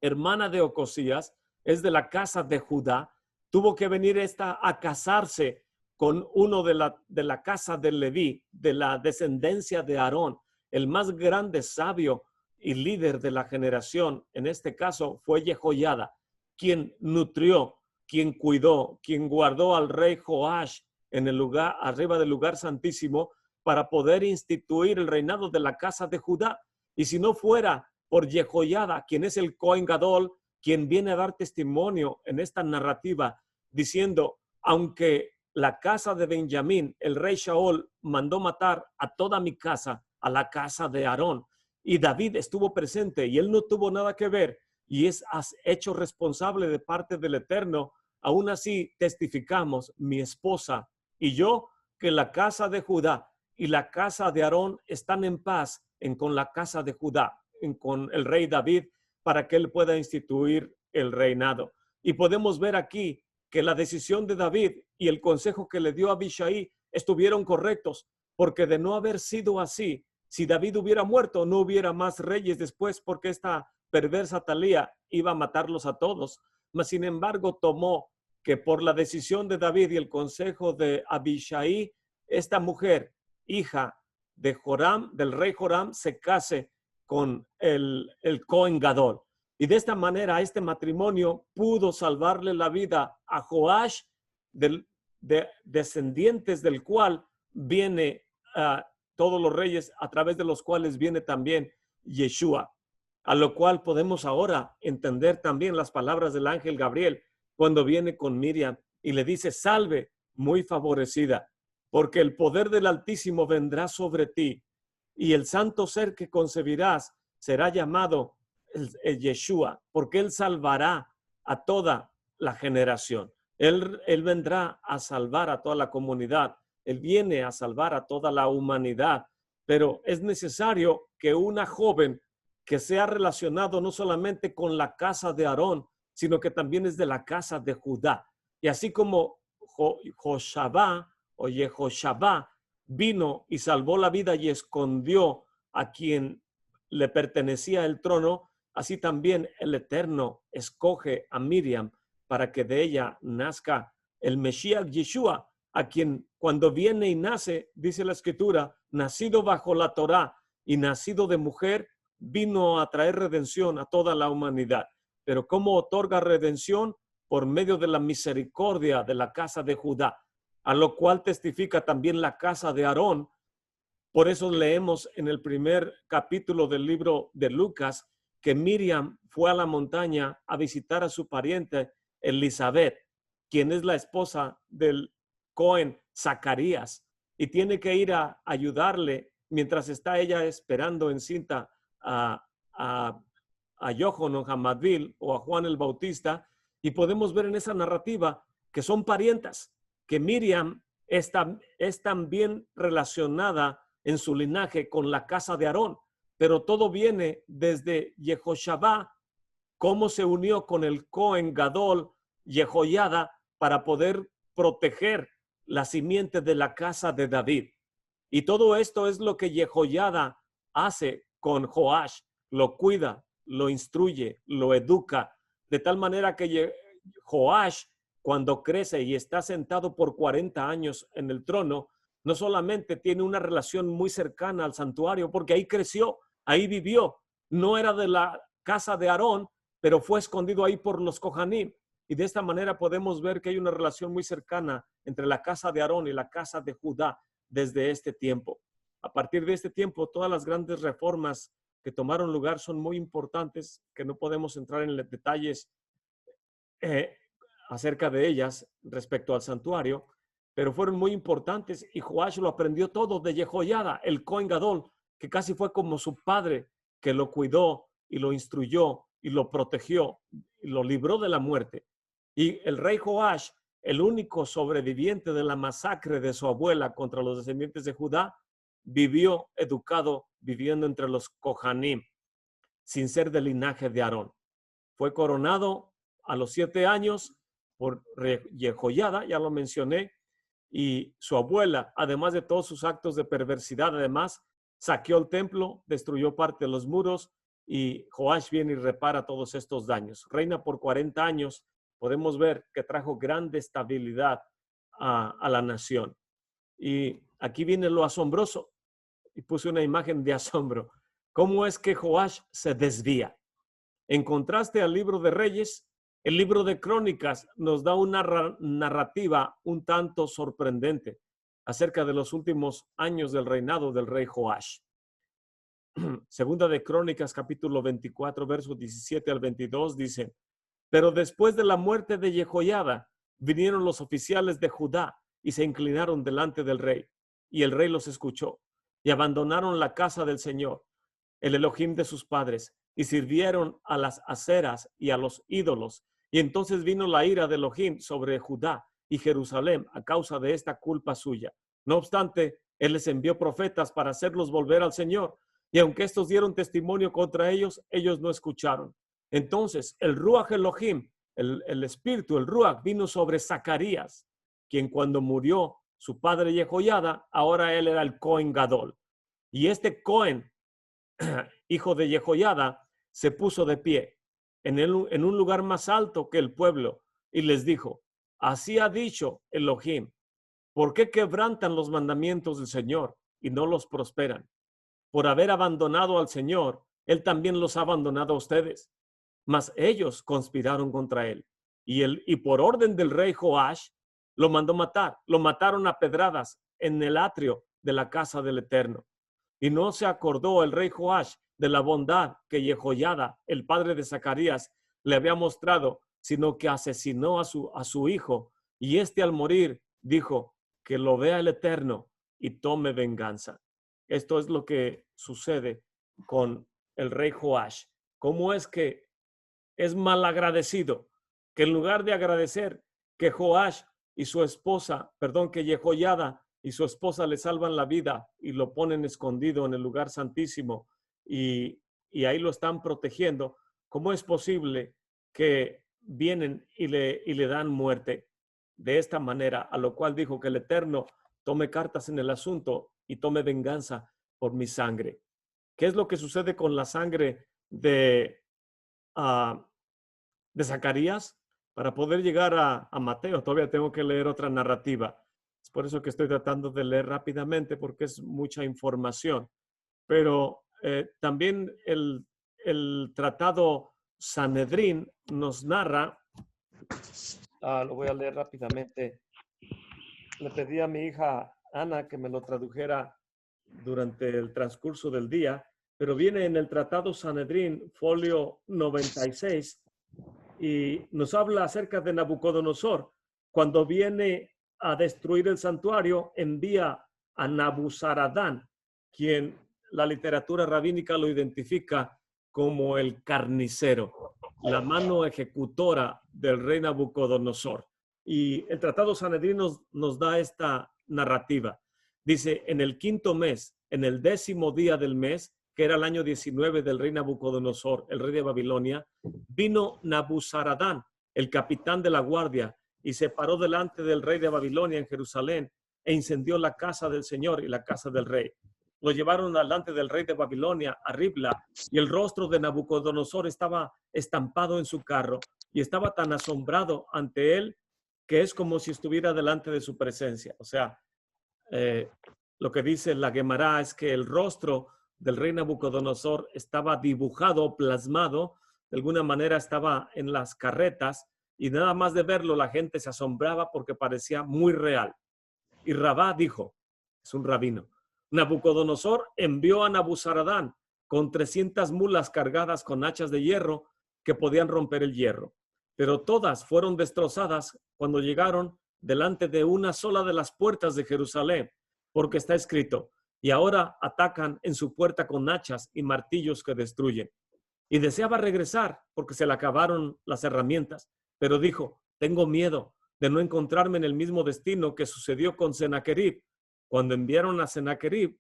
hermana de Ocosías, es de la casa de Judá, tuvo que venir esta a casarse con uno de la casa de Leví, de la descendencia de Aarón, el más grande sabio y líder de la generación. En este caso fue Jehoiada, quien nutrió, quien cuidó, quien guardó al rey Joash en el lugar, arriba del lugar santísimo, para poder instituir el reinado de la casa de Judá. Y si no fuera por Jehoiada, quien es el Cohen Gadol, quien viene a dar testimonio en esta narrativa, diciendo, aunque la casa de Benjamín, el rey Shaol, mandó matar a toda mi casa, a la casa de Aarón, y David estuvo presente y él no tuvo nada que ver y es hecho responsable de parte del Eterno, aún así testificamos, mi esposa y yo, que la casa de Judá y la casa de Aarón están en paz con la casa de Judá, con el rey David, para que él pueda instituir el reinado. Y podemos ver aquí que la decisión de David y el consejo que le dio a Abishai estuvieron correctos, porque de no haber sido así, si David hubiera muerto, no hubiera más reyes después, porque esta perversa Talía iba a matarlos a todos. Mas, sin embargo, tomó que por la decisión de David y el consejo de Abishai, esta mujer, hija de Joram, del rey Joram, se case con el Cohen Gadol. Y de esta manera este matrimonio pudo salvarle la vida a Joash, descendientes del cual viene todos los reyes, a través de los cuales viene también Yeshua. A lo cual podemos ahora entender también las palabras del ángel Gabriel cuando viene con Miriam y le dice, salve, muy favorecida, porque el poder del Altísimo vendrá sobre ti y el santo ser que concebirás será llamado el Yeshua, porque él salvará a toda la generación. Él vendrá a salvar a toda la comunidad Él viene a salvar a toda la humanidad, pero es necesario que una joven que sea relacionado no solamente con la casa de Aarón, sino que también es de la casa de Judá. Y así como Joshabá o Jehoshabá vino y salvó la vida y escondió a quien le pertenecía el trono, así también el Eterno escoge a Miriam para que de ella nazca el Mesías Yeshua, a quien cuando viene y nace, dice la Escritura, nacido bajo la Torá y nacido de mujer, vino a traer redención a toda la humanidad. Pero ¿cómo otorga redención? Por medio de la misericordia de la casa de Judá, a lo cual testifica también la casa de Aarón. Por eso leemos en el primer capítulo del libro de Lucas que Miriam fue a la montaña a visitar a su pariente Elizabeth, quien es la esposa del Cohen Zacarías, y tiene que ir a ayudarle mientras está ella esperando encinta a Yohanan Hamadvil o a Juan el Bautista, y podemos ver en esa narrativa que son parientas, que Miriam es también relacionada en su linaje con la casa de Aarón, pero todo viene desde Jehoshabá, cómo se unió con el Cohen Gadol Jehoiada para poder proteger la simiente de la casa de David. Y todo esto es lo que Jehoiada hace con Joash, lo cuida, lo instruye, lo educa, de tal manera que Joash, cuando crece y está sentado por 40 años en el trono, no solamente tiene una relación muy cercana al santuario, porque ahí creció, ahí vivió, no era de la casa de Aarón, pero fue escondido ahí por los Kohanim. Y de esta manera podemos ver que hay una relación muy cercana entre la casa de Aarón y la casa de Judá desde este tiempo. A partir de este tiempo, todas las grandes reformas que tomaron lugar son muy importantes, que no podemos entrar en detalles acerca de ellas respecto al santuario, pero fueron muy importantes y Joash lo aprendió todo de Jehoiada, el Cohen Gadol, que casi fue como su padre, que lo cuidó y lo instruyó y lo protegió y lo libró de la muerte. Y el rey Joash, el único sobreviviente de la masacre de su abuela contra los descendientes de Judá, vivió educado, viviendo entre los Kohanim, sin ser del linaje de Aarón. Fue coronado a los 7 años por Jehoiada, ya lo mencioné, y su abuela, además de todos sus actos de perversidad, además, saqueó el templo, destruyó parte de los muros, y Joash viene y repara todos estos daños. Reina por 40 años, podemos ver que trajo grande estabilidad a la nación. Y aquí viene lo asombroso, y puse una imagen de asombro. ¿Cómo es que Joash se desvía? En contraste al libro de Reyes, el libro de Crónicas nos da una narrativa un tanto sorprendente acerca de los últimos años del reinado del rey Joash. Segunda de Crónicas, capítulo 24, versos 17 al 22, dice: pero después de la muerte de Jehoiada, vinieron los oficiales de Judá y se inclinaron delante del rey, y el rey los escuchó, y abandonaron la casa del Señor, el Elohim de sus padres, y sirvieron a las aceras y a los ídolos. Y entonces vino la ira de Elohim sobre Judá y Jerusalén a causa de esta culpa suya. No obstante, él les envió profetas para hacerlos volver al Señor. Y aunque estos dieron testimonio contra ellos, ellos no escucharon. Entonces el Ruach Elohim, el espíritu, el Ruach, vino sobre Zacarías, quien cuando murió su padre Jehoiada, ahora él era el Cohen Gadol. Y este Cohen, hijo de Jehoiada, se puso de pie en un lugar más alto que el pueblo y les dijo: así ha dicho Elohim, ¿por qué quebrantan los mandamientos del Señor y no los prosperan? Por haber abandonado al Señor, Él también los ha abandonado a ustedes. Mas ellos conspiraron contra él. Y por orden del rey Joash, lo mandó matar. Lo mataron a pedradas en el atrio de la casa del Eterno. Y no se acordó el rey Joash de la bondad que Jehoiada, el padre de Zacarías, le había mostrado, sino que asesinó a su hijo. Y este al morir dijo: que lo vea el Eterno y tome venganza. Esto es lo que sucede con el rey Joash. ¿Cómo es que es malagradecido? Que en lugar de agradecer que Joash y su esposa, que Jehoiada y su esposa le salvan la vida y lo ponen escondido en el lugar santísimo y ahí lo están protegiendo, ¿cómo es posible que vienen y le dan muerte de esta manera? A lo cual dijo que el Eterno tome cartas en el asunto y tome venganza por mi sangre. ¿Qué es lo que sucede con la sangre de Zacarías? Para poder llegar a Mateo, todavía tengo que leer otra narrativa. Es por eso que estoy tratando de leer rápidamente, porque es mucha información. Pero también el tratado Sanedrín nos narra, lo voy a leer rápidamente. Le pedí a mi hija Ana que me lo tradujera durante el transcurso del día, pero viene en el tratado Sanedrín, folio 96, y nos habla acerca de Nabucodonosor. Cuando viene a destruir el santuario, envía a Nabuzaradán, quien la literatura rabínica lo identifica como el carnicero, la mano ejecutora del rey Nabucodonosor. Y el tratado Sanedrín nos da esta narrativa. Dice, en el 5º mes, en el 10º día del mes, que era el año 19 del rey Nabucodonosor, el rey de Babilonia, vino Nabuzaradán, el capitán de la guardia, y se paró delante del rey de Babilonia en Jerusalén e incendió la casa del Señor y la casa del rey. Lo llevaron delante del rey de Babilonia a Ribla, y el rostro de Nabucodonosor estaba estampado en su carro y estaba tan asombrado ante él que es como si estuviera delante de su presencia. O sea, lo que dice la Guemará es que el rostro del rey Nabucodonosor estaba dibujado, plasmado, de alguna manera estaba en las carretas, y nada más de verlo la gente se asombraba porque parecía muy real. Y Rabá dijo, es un rabino, Nabucodonosor envió a Nabuzaradán con 300 mulas cargadas con hachas de hierro que podían romper el hierro, pero todas fueron destrozadas cuando llegaron delante de una sola de las puertas de Jerusalén, porque está escrito, y ahora atacan en su puerta con hachas y martillos que destruyen. Y deseaba regresar porque se le acabaron las herramientas, pero dijo, tengo miedo de no encontrarme en el mismo destino que sucedió con Sennacherib. Cuando enviaron a Sennacherib,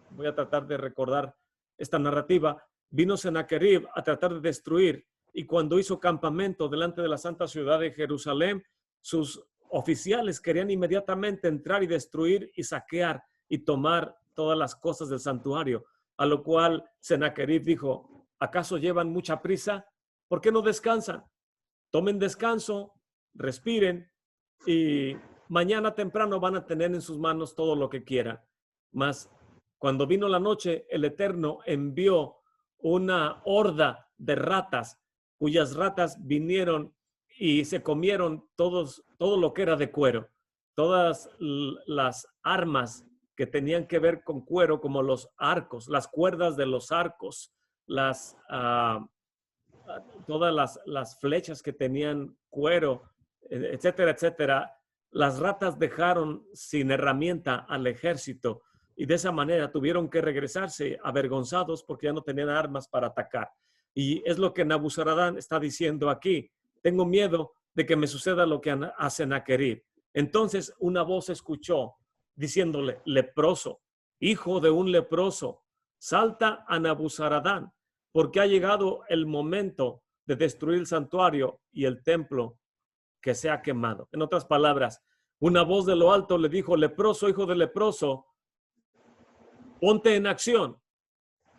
voy a tratar de recordar esta narrativa, vino Sennacherib a tratar de destruir, y cuando hizo campamento delante de la santa ciudad de Jerusalén, sus oficiales querían inmediatamente entrar y destruir y saquear y tomar todas las cosas del santuario, a lo cual Sennacherib dijo, ¿acaso llevan mucha prisa? ¿Por qué no descansan? Tomen descanso, respiren, y mañana temprano van a tener en sus manos todo lo que quieran. Mas cuando vino la noche, el Eterno envió una horda de ratas, cuyas ratas vinieron y se comieron todo lo que era de cuero, todas las armas que tenían que ver con cuero, como los arcos, las cuerdas de los arcos, todas las flechas que tenían cuero, etcétera, etcétera. Las ratas dejaron sin herramienta al ejército y de esa manera tuvieron que regresarse avergonzados porque ya no tenían armas para atacar. Y es lo que Nabuzaradán está diciendo aquí. Tengo miedo de que me suceda lo que a Sennacherib. Entonces una voz escuchó diciéndole, leproso, hijo de un leproso, salta a Nabuzaradán, porque ha llegado el momento de destruir el santuario y el templo que se ha quemado. En otras palabras, una voz de lo alto le dijo, leproso, hijo de leproso, ponte en acción,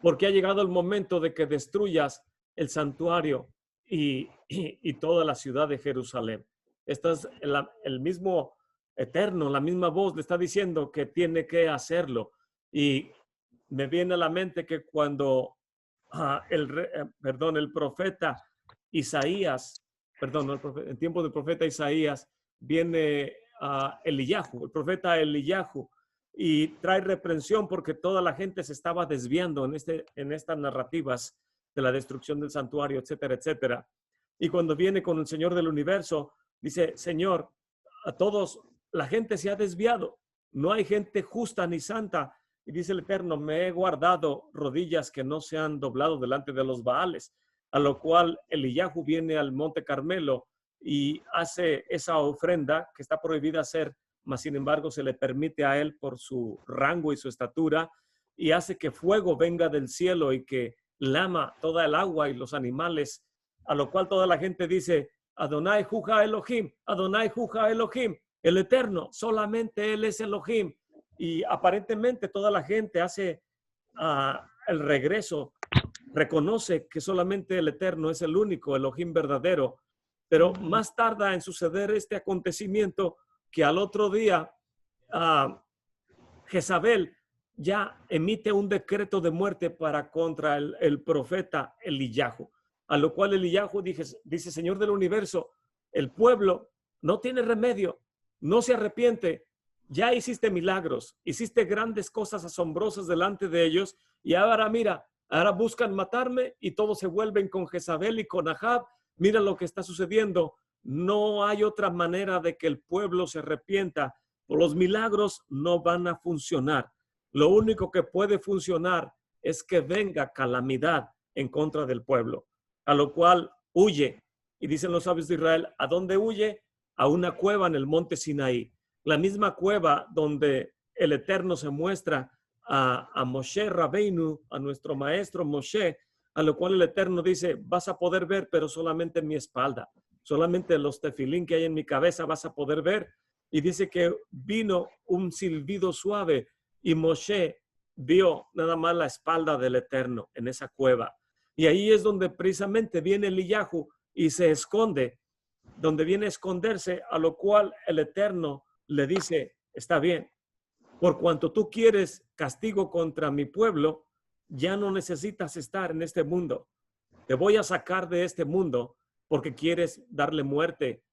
porque ha llegado el momento de que destruyas el santuario y toda la ciudad de Jerusalén. Este es el mismo Eterno, la misma voz le está diciendo que tiene que hacerlo. Y me viene a la mente que cuando el profeta Isaías, en tiempo del profeta Isaías, viene Eliyahu, el profeta Eliyahu, y trae reprensión porque toda la gente se estaba desviando en estas narrativas de la destrucción del santuario, etcétera, etcétera. Y cuando viene con el Señor del universo, dice, Señor, a todos, la gente se ha desviado, no hay gente justa ni santa. Y dice el Eterno, me he guardado rodillas que no se han doblado delante de los Baales. A lo cual Eliyahu viene al Monte Carmelo y hace esa ofrenda que está prohibida hacer mas sin embargo se le permite a él por su rango y su estatura, y hace que fuego venga del cielo y que lama toda el agua y los animales, a lo cual toda la gente dice, Adonai Juja Elohim, Adonai Juja Elohim, el Eterno, solamente Él es Elohim. Y aparentemente toda la gente hace el regreso, reconoce que solamente el Eterno es el único Elohim verdadero, pero más tarda en suceder este acontecimiento que al otro día Jezabel ya emite un decreto de muerte contra el profeta Eliyahu, a lo cual Eliyahu dice, Señor del universo, el pueblo no tiene remedio, no se arrepiente, ya hiciste milagros, hiciste grandes cosas asombrosas delante de ellos, y ahora mira, ahora buscan matarme y todos se vuelven con Jezabel y con Ahab. Mira lo que está sucediendo. No hay otra manera de que el pueblo se arrepienta. Los milagros no van a funcionar. Lo único que puede funcionar es que venga calamidad en contra del pueblo, a lo cual huye. Y dicen los sabios de Israel, ¿a dónde huye? A una cueva en el monte Sinaí. La misma cueva donde el Eterno se muestra a Moshe Rabbeinu, a nuestro maestro Moshe, a lo cual el Eterno dice, vas a poder ver, pero solamente en mi espalda, solamente los tefilín que hay en mi cabeza vas a poder ver. Y dice que vino un silbido suave y Moshe vio nada más la espalda del Eterno en esa cueva. Y ahí es donde precisamente viene Eliyahu y se esconde, donde viene a esconderse, a lo cual el Eterno le dice, está bien, por cuanto tú quieres castigo contra mi pueblo, ya no necesitas estar en este mundo. Te voy a sacar de este mundo porque quieres darle muerte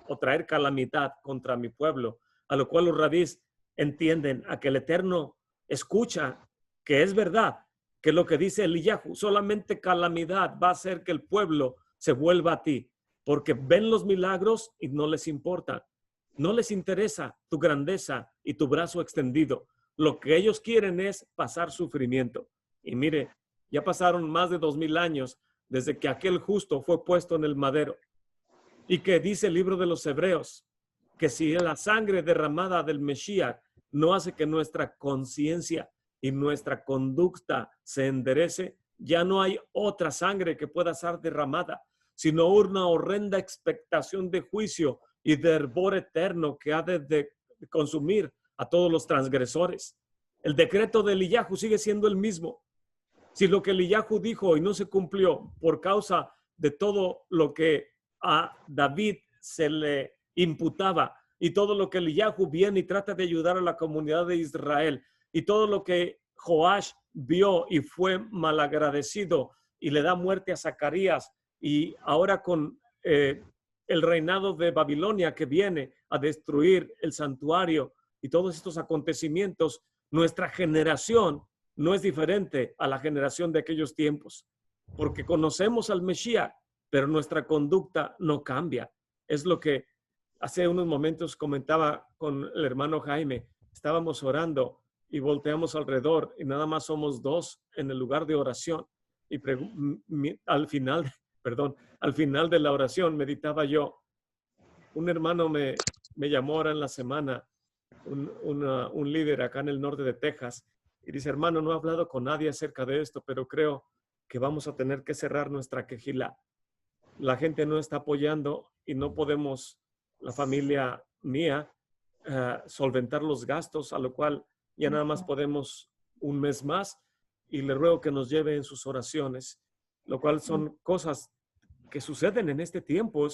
o traer calamidad contra mi pueblo. A lo cual los rabís entienden a que el Eterno escucha que es verdad, que lo que dice Eliyahu, solamente calamidad va a hacer que el pueblo se vuelva a ti, porque ven los milagros y no les importa. No les interesa tu grandeza y tu brazo extendido. Lo que ellos quieren es pasar sufrimiento. Y mire, ya pasaron más de 2000 años desde que aquel justo fue puesto en el madero. Y que dice el libro de los Hebreos, que si la sangre derramada del Mesías no hace que nuestra conciencia y nuestra conducta se enderece, ya no hay otra sangre que pueda ser derramada, sino una horrenda expectación de juicio y de hervor eterno que ha de consumir a todos los transgresores. El decreto de Eliyahu sigue siendo el mismo. Si lo que Eliyahu dijo y no se cumplió por causa de todo lo que a David se le imputaba y todo lo que Eliyahu viene y trata de ayudar a la comunidad de Israel y todo lo que Joash vio y fue malagradecido y le da muerte a Zacarías, y ahora con el reinado de Babilonia que viene a destruir el santuario y todos estos acontecimientos, nuestra generación no es diferente a la generación de aquellos tiempos, porque conocemos al Mesías, pero nuestra conducta no cambia. Es lo que hace unos momentos comentaba con el hermano Jaime. Estábamos orando y volteamos alrededor y nada más somos dos en el lugar de oración. Y al final de la oración meditaba yo. Un hermano me llamó ahora en la semana, un líder acá en el norte de Texas, y dice, hermano, no he hablado con nadie acerca de esto, pero creo que vamos a tener que cerrar nuestra quejilá. La gente no está apoyando y no podemos, la familia mía, solventar los gastos, a lo cual ya nada más podemos un mes más, y le ruego que nos lleve en sus oraciones, lo cual son cosas que suceden en este tiempo,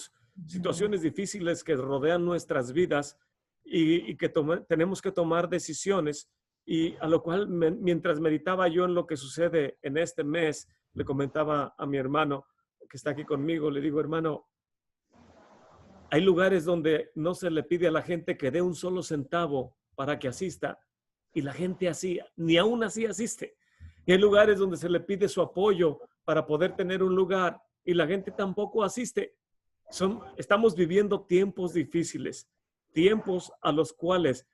situaciones difíciles que rodean nuestras vidas y que tenemos que tomar decisiones. Y a lo cual, mientras meditaba yo en lo que sucede en este mes, le comentaba a mi hermano que está aquí conmigo, le digo, hermano, hay lugares donde no se le pide a la gente que dé un solo centavo para que asista, y la gente así, ni aún así asiste. Y hay lugares donde se le pide su apoyo para poder tener un lugar y la gente tampoco asiste. Estamos viviendo tiempos difíciles, tiempos a los cuales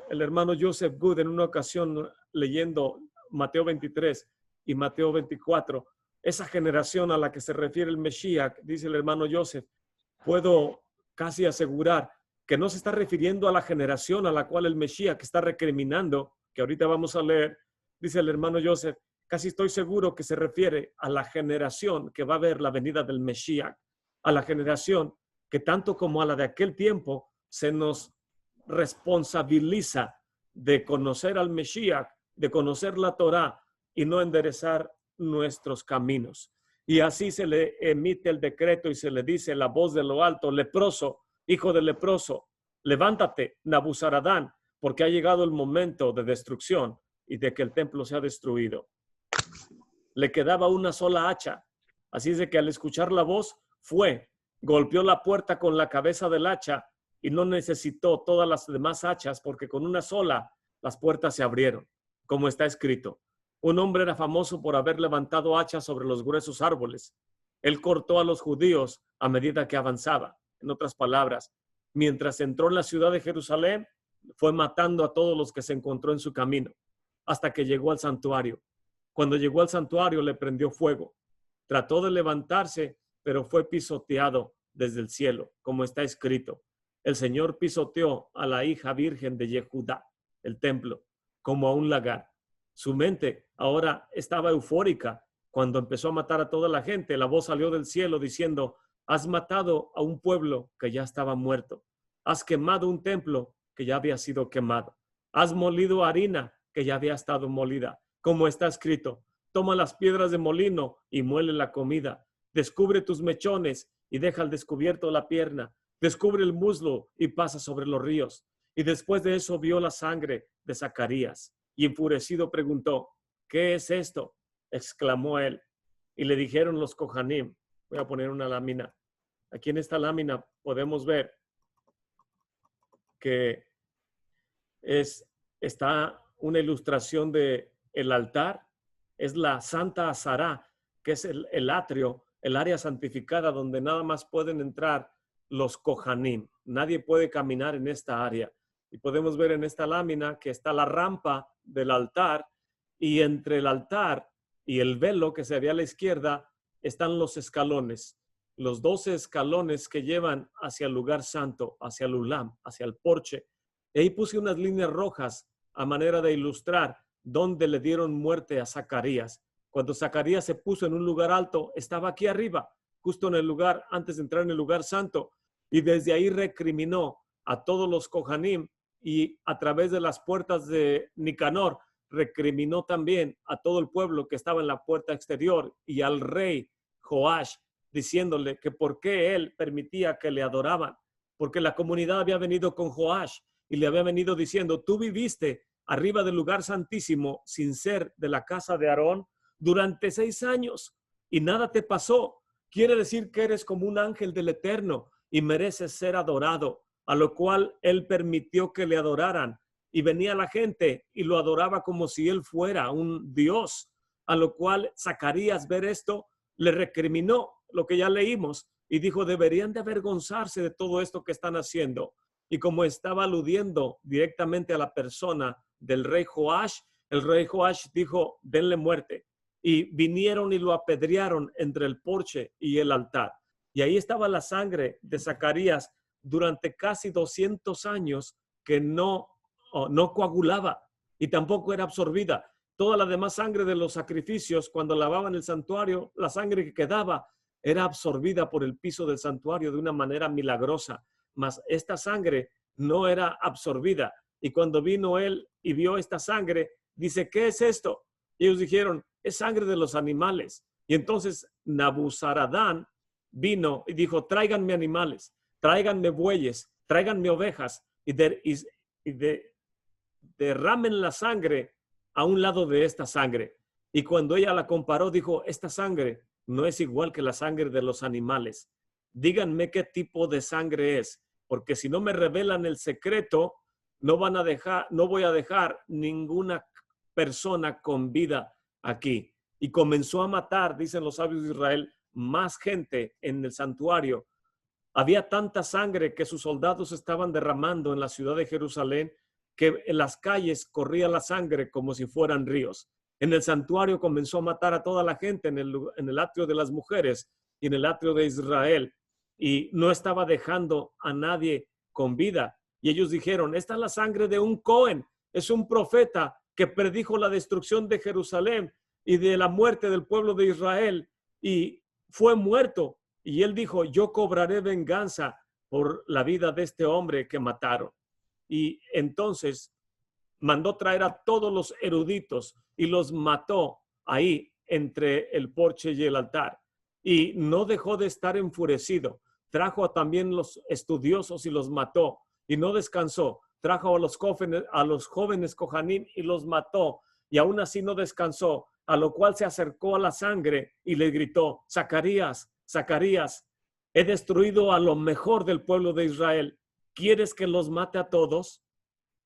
el hermano Joseph Good en una ocasión leyendo Mateo 23 y Mateo 24, esa generación a la que se refiere el Mesías, dice el hermano Joseph, puedo casi asegurar que no se está refiriendo a la generación a la cual el Mesías que está recriminando, que ahorita vamos a leer, dice el hermano Joseph, casi estoy seguro que se refiere a la generación que va a ver la venida del Mesías, a la generación que tanto como a la de aquel tiempo se nos responsabiliza de conocer al Mesías, de conocer la Torá y no enderezar nuestros caminos. Y así se le emite el decreto y se le dice la voz de lo alto: leproso, hijo de leproso, levántate, Nabuzaradán, porque ha llegado el momento de destrucción y de que el templo sea destruido. Le quedaba una sola hacha, así es de que al escuchar la voz fue, golpeó la puerta con la cabeza del hacha y no necesitó todas las demás hachas, porque con una sola las puertas se abrieron, como está escrito. Un hombre era famoso por haber levantado hachas sobre los gruesos árboles. Él cortó a los judíos a medida que avanzaba. En otras palabras, mientras entró en la ciudad de Jerusalén, fue matando a todos los que se encontró en su camino, hasta que llegó al santuario. Cuando llegó al santuario, le prendió fuego. Trató de levantarse, pero fue pisoteado desde el cielo, como está escrito. El Señor pisoteó a la hija virgen de Yehudá, el templo, como a un lagar. Su mente ahora estaba eufórica. Cuando empezó a matar a toda la gente, la voz salió del cielo diciendo: has matado a un pueblo que ya estaba muerto. Has quemado un templo que ya había sido quemado. Has molido harina que ya había estado molida. Como está escrito: toma las piedras de molino y muele la comida. Descubre tus mechones y deja al descubierto la pierna. Descubre el muslo y pasa sobre los ríos. Y después de eso vio la sangre de Zacarías y enfurecido preguntó: ¿qué es esto? Exclamó él. Y le dijeron los Kohanim. Voy a poner una lámina. Aquí en esta lámina podemos ver que está una ilustración de el altar. Es la Santa Azará, que es el atrio, el área santificada donde nada más pueden entrar los Kohanim. Nadie puede caminar en esta área. Y podemos ver en esta lámina que está la rampa del altar, y entre el altar y el velo que se ve a la izquierda están los escalones, los 12 escalones que llevan hacia el lugar santo, hacia el ulam, hacia el porche. Y ahí puse unas líneas rojas a manera de ilustrar dónde le dieron muerte a Zacarías. Cuando Zacarías se puso en un lugar alto, estaba aquí arriba, justo en el lugar, antes de entrar en el lugar santo, y desde ahí recriminó a todos los Kohanim, y a través de las puertas de Nicanor recriminó también a todo el pueblo que estaba en la puerta exterior y al rey Joash, diciéndole que por qué él permitía que le adoraban, porque la comunidad había venido con Joash y le había venido diciendo: tú viviste arriba del lugar santísimo sin ser de la casa de Aarón durante 6 años y nada te pasó. Quiere decir que eres como un ángel del Eterno y mereces ser adorado. A lo cual él permitió que le adoraran, y venía la gente y lo adoraba como si él fuera un dios. A lo cual Zacarías, ver esto, le recriminó lo que ya leímos y dijo: deberían de avergonzarse de todo esto que están haciendo. Y como estaba aludiendo directamente a la persona del rey Joash, el rey Joash dijo: denle muerte. Y vinieron y lo apedrearon entre el porche y el altar. Y ahí estaba la sangre de Zacarías durante casi 200 años que no coagulaba y tampoco era absorbida. Toda la demás sangre de los sacrificios, cuando lavaban el santuario, la sangre que quedaba era absorbida por el piso del santuario de una manera milagrosa, mas esta sangre no era absorbida. Y cuando vino él y vio esta sangre, dice: ¿qué es esto? Y ellos dijeron: es sangre de los animales. Y entonces Nabuzaradán vino y dijo: tráiganme animales, tráiganme bueyes, tráiganme ovejas y derramen la sangre a un lado de esta sangre. Y cuando ella la comparó, dijo: esta sangre no es igual que la sangre de los animales. Díganme qué tipo de sangre es, porque si no me revelan el secreto, no voy a dejar ninguna persona con vida aquí. Y comenzó a matar, dicen los sabios de Israel, más gente en el santuario. Había tanta sangre que sus soldados estaban derramando en la ciudad de Jerusalén que en las calles corría la sangre como si fueran ríos. En el santuario comenzó a matar a toda la gente en el atrio de las mujeres y en el atrio de Israel, y no estaba dejando a nadie con vida. Y ellos dijeron, esta es la sangre de un Cohen, es un profeta que predijo la destrucción de Jerusalén y de la muerte del pueblo de Israel, y fue muerto. Y él dijo, yo cobraré venganza por la vida de este hombre que mataron. Y entonces mandó traer a todos los eruditos y los mató ahí entre el porche y el altar. Y no dejó de estar enfurecido. Trajo también los estudiosos y los mató. Y no descansó. Trajo a los jóvenes Cohanim y los mató. Y aún así no descansó. A lo cual se acercó a la sangre y le gritó, Zacarías, Zacarías, he destruido a lo mejor del pueblo de Israel. ¿Quieres que los mate a todos?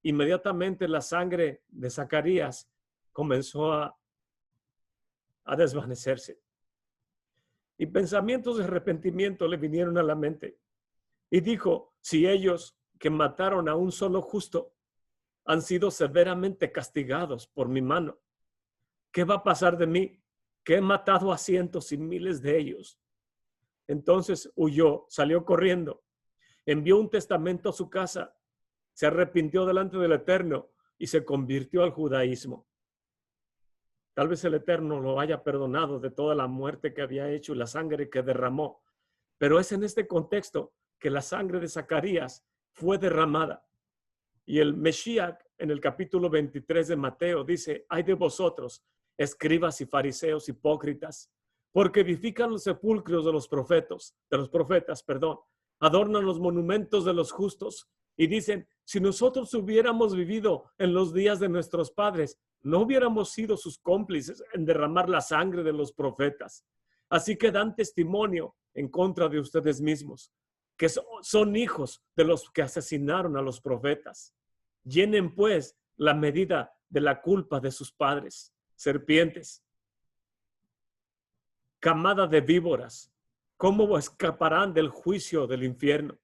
Inmediatamente la sangre de Zacarías comenzó a desvanecerse. Y pensamientos de arrepentimiento le vinieron a la mente. Y dijo, si ellos que mataron a un solo justo han sido severamente castigados por mi mano, ¿qué va a pasar de mí? Que he matado a cientos y miles de ellos. Entonces huyó, salió corriendo, envió un testamento a su casa, se arrepintió delante del Eterno y se convirtió al judaísmo. Tal vez el Eterno lo haya perdonado de toda la muerte que había hecho y la sangre que derramó. Pero es en este contexto que la sangre de Zacarías fue derramada. Y el Mesías, en el capítulo 23 de Mateo, dice, ay de vosotros, escribas y fariseos hipócritas, porque edifican los sepulcros de los profetas, adornan los monumentos de los justos y dicen, si nosotros hubiéramos vivido en los días de nuestros padres, no hubiéramos sido sus cómplices en derramar la sangre de los profetas. Así que dan testimonio en contra de ustedes mismos, que son hijos de los que asesinaron a los profetas. Llenen pues la medida de la culpa de sus padres, serpientes, camada de víboras, ¿cómo escaparán del juicio del infierno?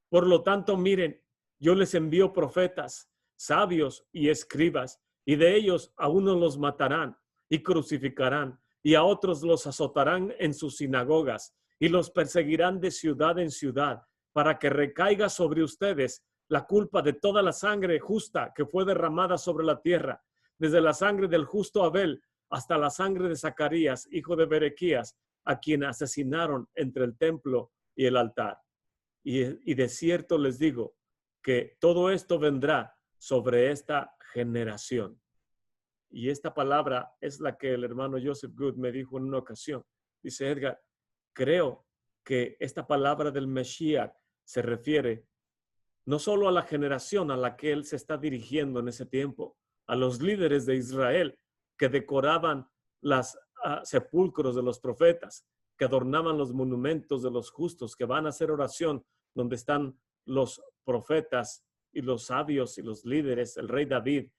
Por lo tanto, miren, yo les envío profetas, sabios y escribas, y de ellos a unos los matarán y crucificarán, y a otros los azotarán en sus sinagogas, y los perseguirán de ciudad en ciudad, para que recaiga sobre ustedes la culpa de toda la sangre justa que fue derramada sobre la tierra, desde la sangre del justo Abel hasta la sangre de Zacarías, hijo de Berequías, a quien asesinaron entre el templo y el altar. Y de cierto les digo que todo esto vendrá sobre esta generación. Y esta palabra es la que el hermano Joseph Good me dijo en una ocasión. Dice, Edgar, creo que esta palabra del Mesías se refiere no solo a la generación a la que él se está dirigiendo en ese tiempo, a los líderes de Israel que decoraban los sepulcros de los profetas, que adornaban los monumentos de los justos, que van a hacer oración donde están los profetas y los sabios y los líderes, el rey David,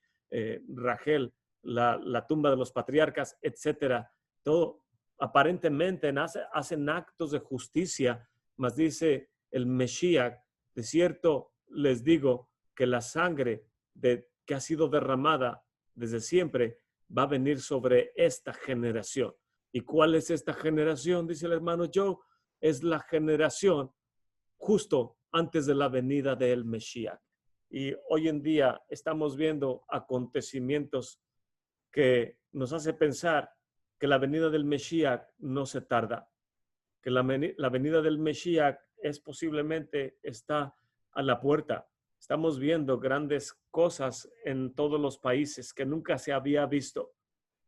Rachel, la tumba de los patriarcas, etcétera. Todo aparentemente hacen actos de justicia, mas dice el Mesías, de cierto les digo que la sangre que ha sido derramada desde siempre va a venir sobre esta generación. ¿Y cuál es esta generación? Dice el hermano Joe, es la generación justo antes de la venida del Mesías. Y hoy en día estamos viendo acontecimientos que nos hace pensar que la venida del Mesías no se tarda, que la venida del Mesías es posiblemente está a la puerta. Estamos viendo grandes cosas en todos los países que nunca se había visto,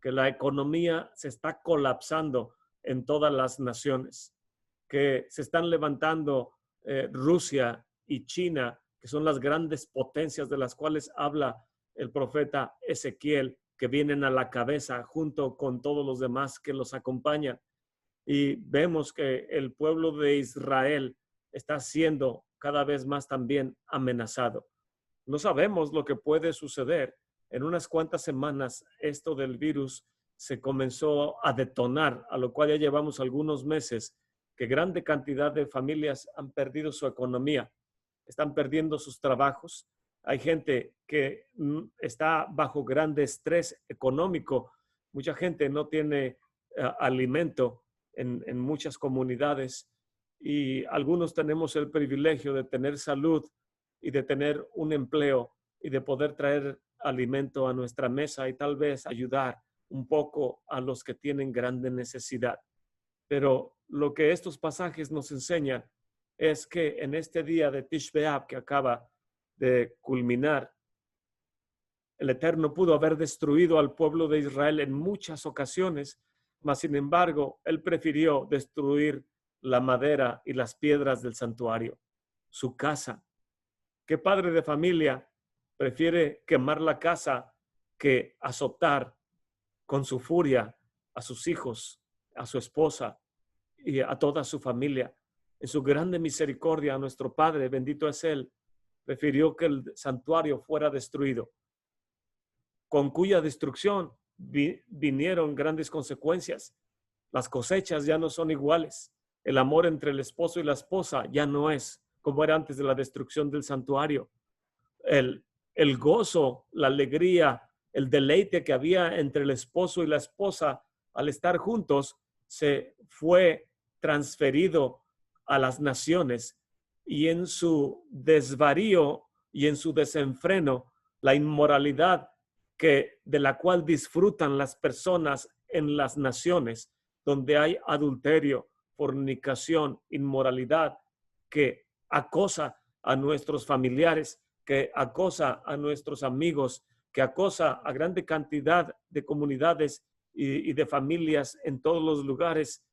que la economía se está colapsando en todas las naciones, que se están levantando Rusia y China, que son las grandes potencias de las cuales habla el profeta Ezequiel, que vienen a la cabeza junto con todos los demás que los acompañan. Y vemos que el pueblo de Israel está siendo cada vez más también amenazado. No sabemos lo que puede suceder. En unas cuantas semanas esto del virus se comenzó a detonar, a lo cual ya llevamos algunos meses, que grande cantidad de familias han perdido su economía, están perdiendo sus trabajos. Hay gente que está bajo grande estrés económico. Mucha gente no tiene alimento en muchas comunidades y algunos tenemos el privilegio de tener salud y de tener un empleo y de poder traer alimento a nuestra mesa y tal vez ayudar un poco a los que tienen grande necesidad. Pero lo que estos pasajes nos enseñan es que en este día de Tish B'Av que acaba de culminar, el Eterno pudo haber destruido al pueblo de Israel en muchas ocasiones, mas sin embargo, Él prefirió destruir la madera y las piedras del santuario, su casa. ¿Qué padre de familia prefiere quemar la casa que azotar con su furia a sus hijos, a su esposa y a toda su familia? En su grande misericordia, nuestro Padre, bendito es Él, prefirió que el santuario fuera destruido, con cuya destrucción vinieron grandes consecuencias. Las cosechas ya no son iguales. El amor entre el esposo y la esposa ya no es como era antes de la destrucción del santuario. El gozo, la alegría, el deleite que había entre el esposo y la esposa al estar juntos se fue transferido a las naciones, y en su desvarío y en su desenfreno, la inmoralidad de la cual disfrutan las personas en las naciones donde hay adulterio, fornicación, inmoralidad, que acosa a nuestros familiares, que acosa a nuestros amigos, que acosa a grande cantidad de comunidades y de familias en todos los lugares.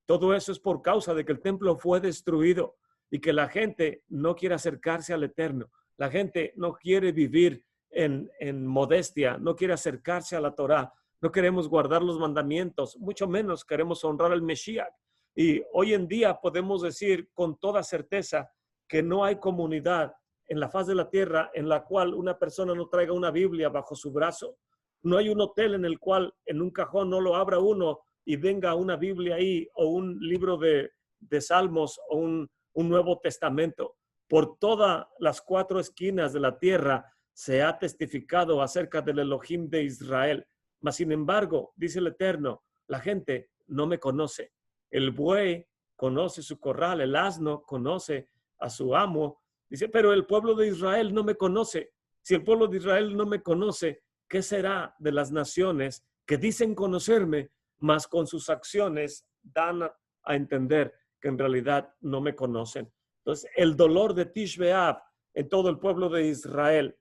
Todo eso es por causa de que el templo fue destruido y que la gente no quiere acercarse al Eterno. La gente no quiere vivir en modestia, no quiere acercarse a la Torá, no queremos guardar los mandamientos, mucho menos queremos honrar al Mesías. Y hoy en día podemos decir con toda certeza que no hay comunidad en la faz de la tierra en la cual una persona no traiga una Biblia bajo su brazo. No hay un hotel en el cual en un cajón no lo abra uno y venga una Biblia ahí, o un libro de Salmos, o un Nuevo Testamento. Por todas las cuatro esquinas de la tierra se ha testificado acerca del Elohim de Israel. Mas sin embargo, dice el Eterno, la gente no me conoce. El buey conoce su corral, el asno conoce a su amo. Dice, pero el pueblo de Israel no me conoce. Si el pueblo de Israel no me conoce, ¿qué será de las naciones que dicen conocerme, mas con sus acciones dan a entender que en realidad no me conocen? Entonces, el dolor de Tish B'Av en todo el pueblo de Israel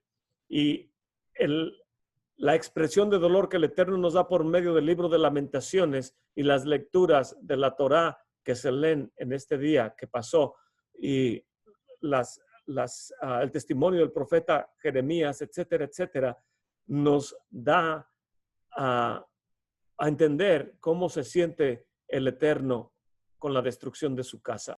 y la expresión de dolor que el Eterno nos da por medio del libro de Lamentaciones y las lecturas de la Torá que se leen en este día que pasó, y el testimonio del profeta Jeremías, etcétera, etcétera, nos da a entender cómo se siente el Eterno con la destrucción de su casa.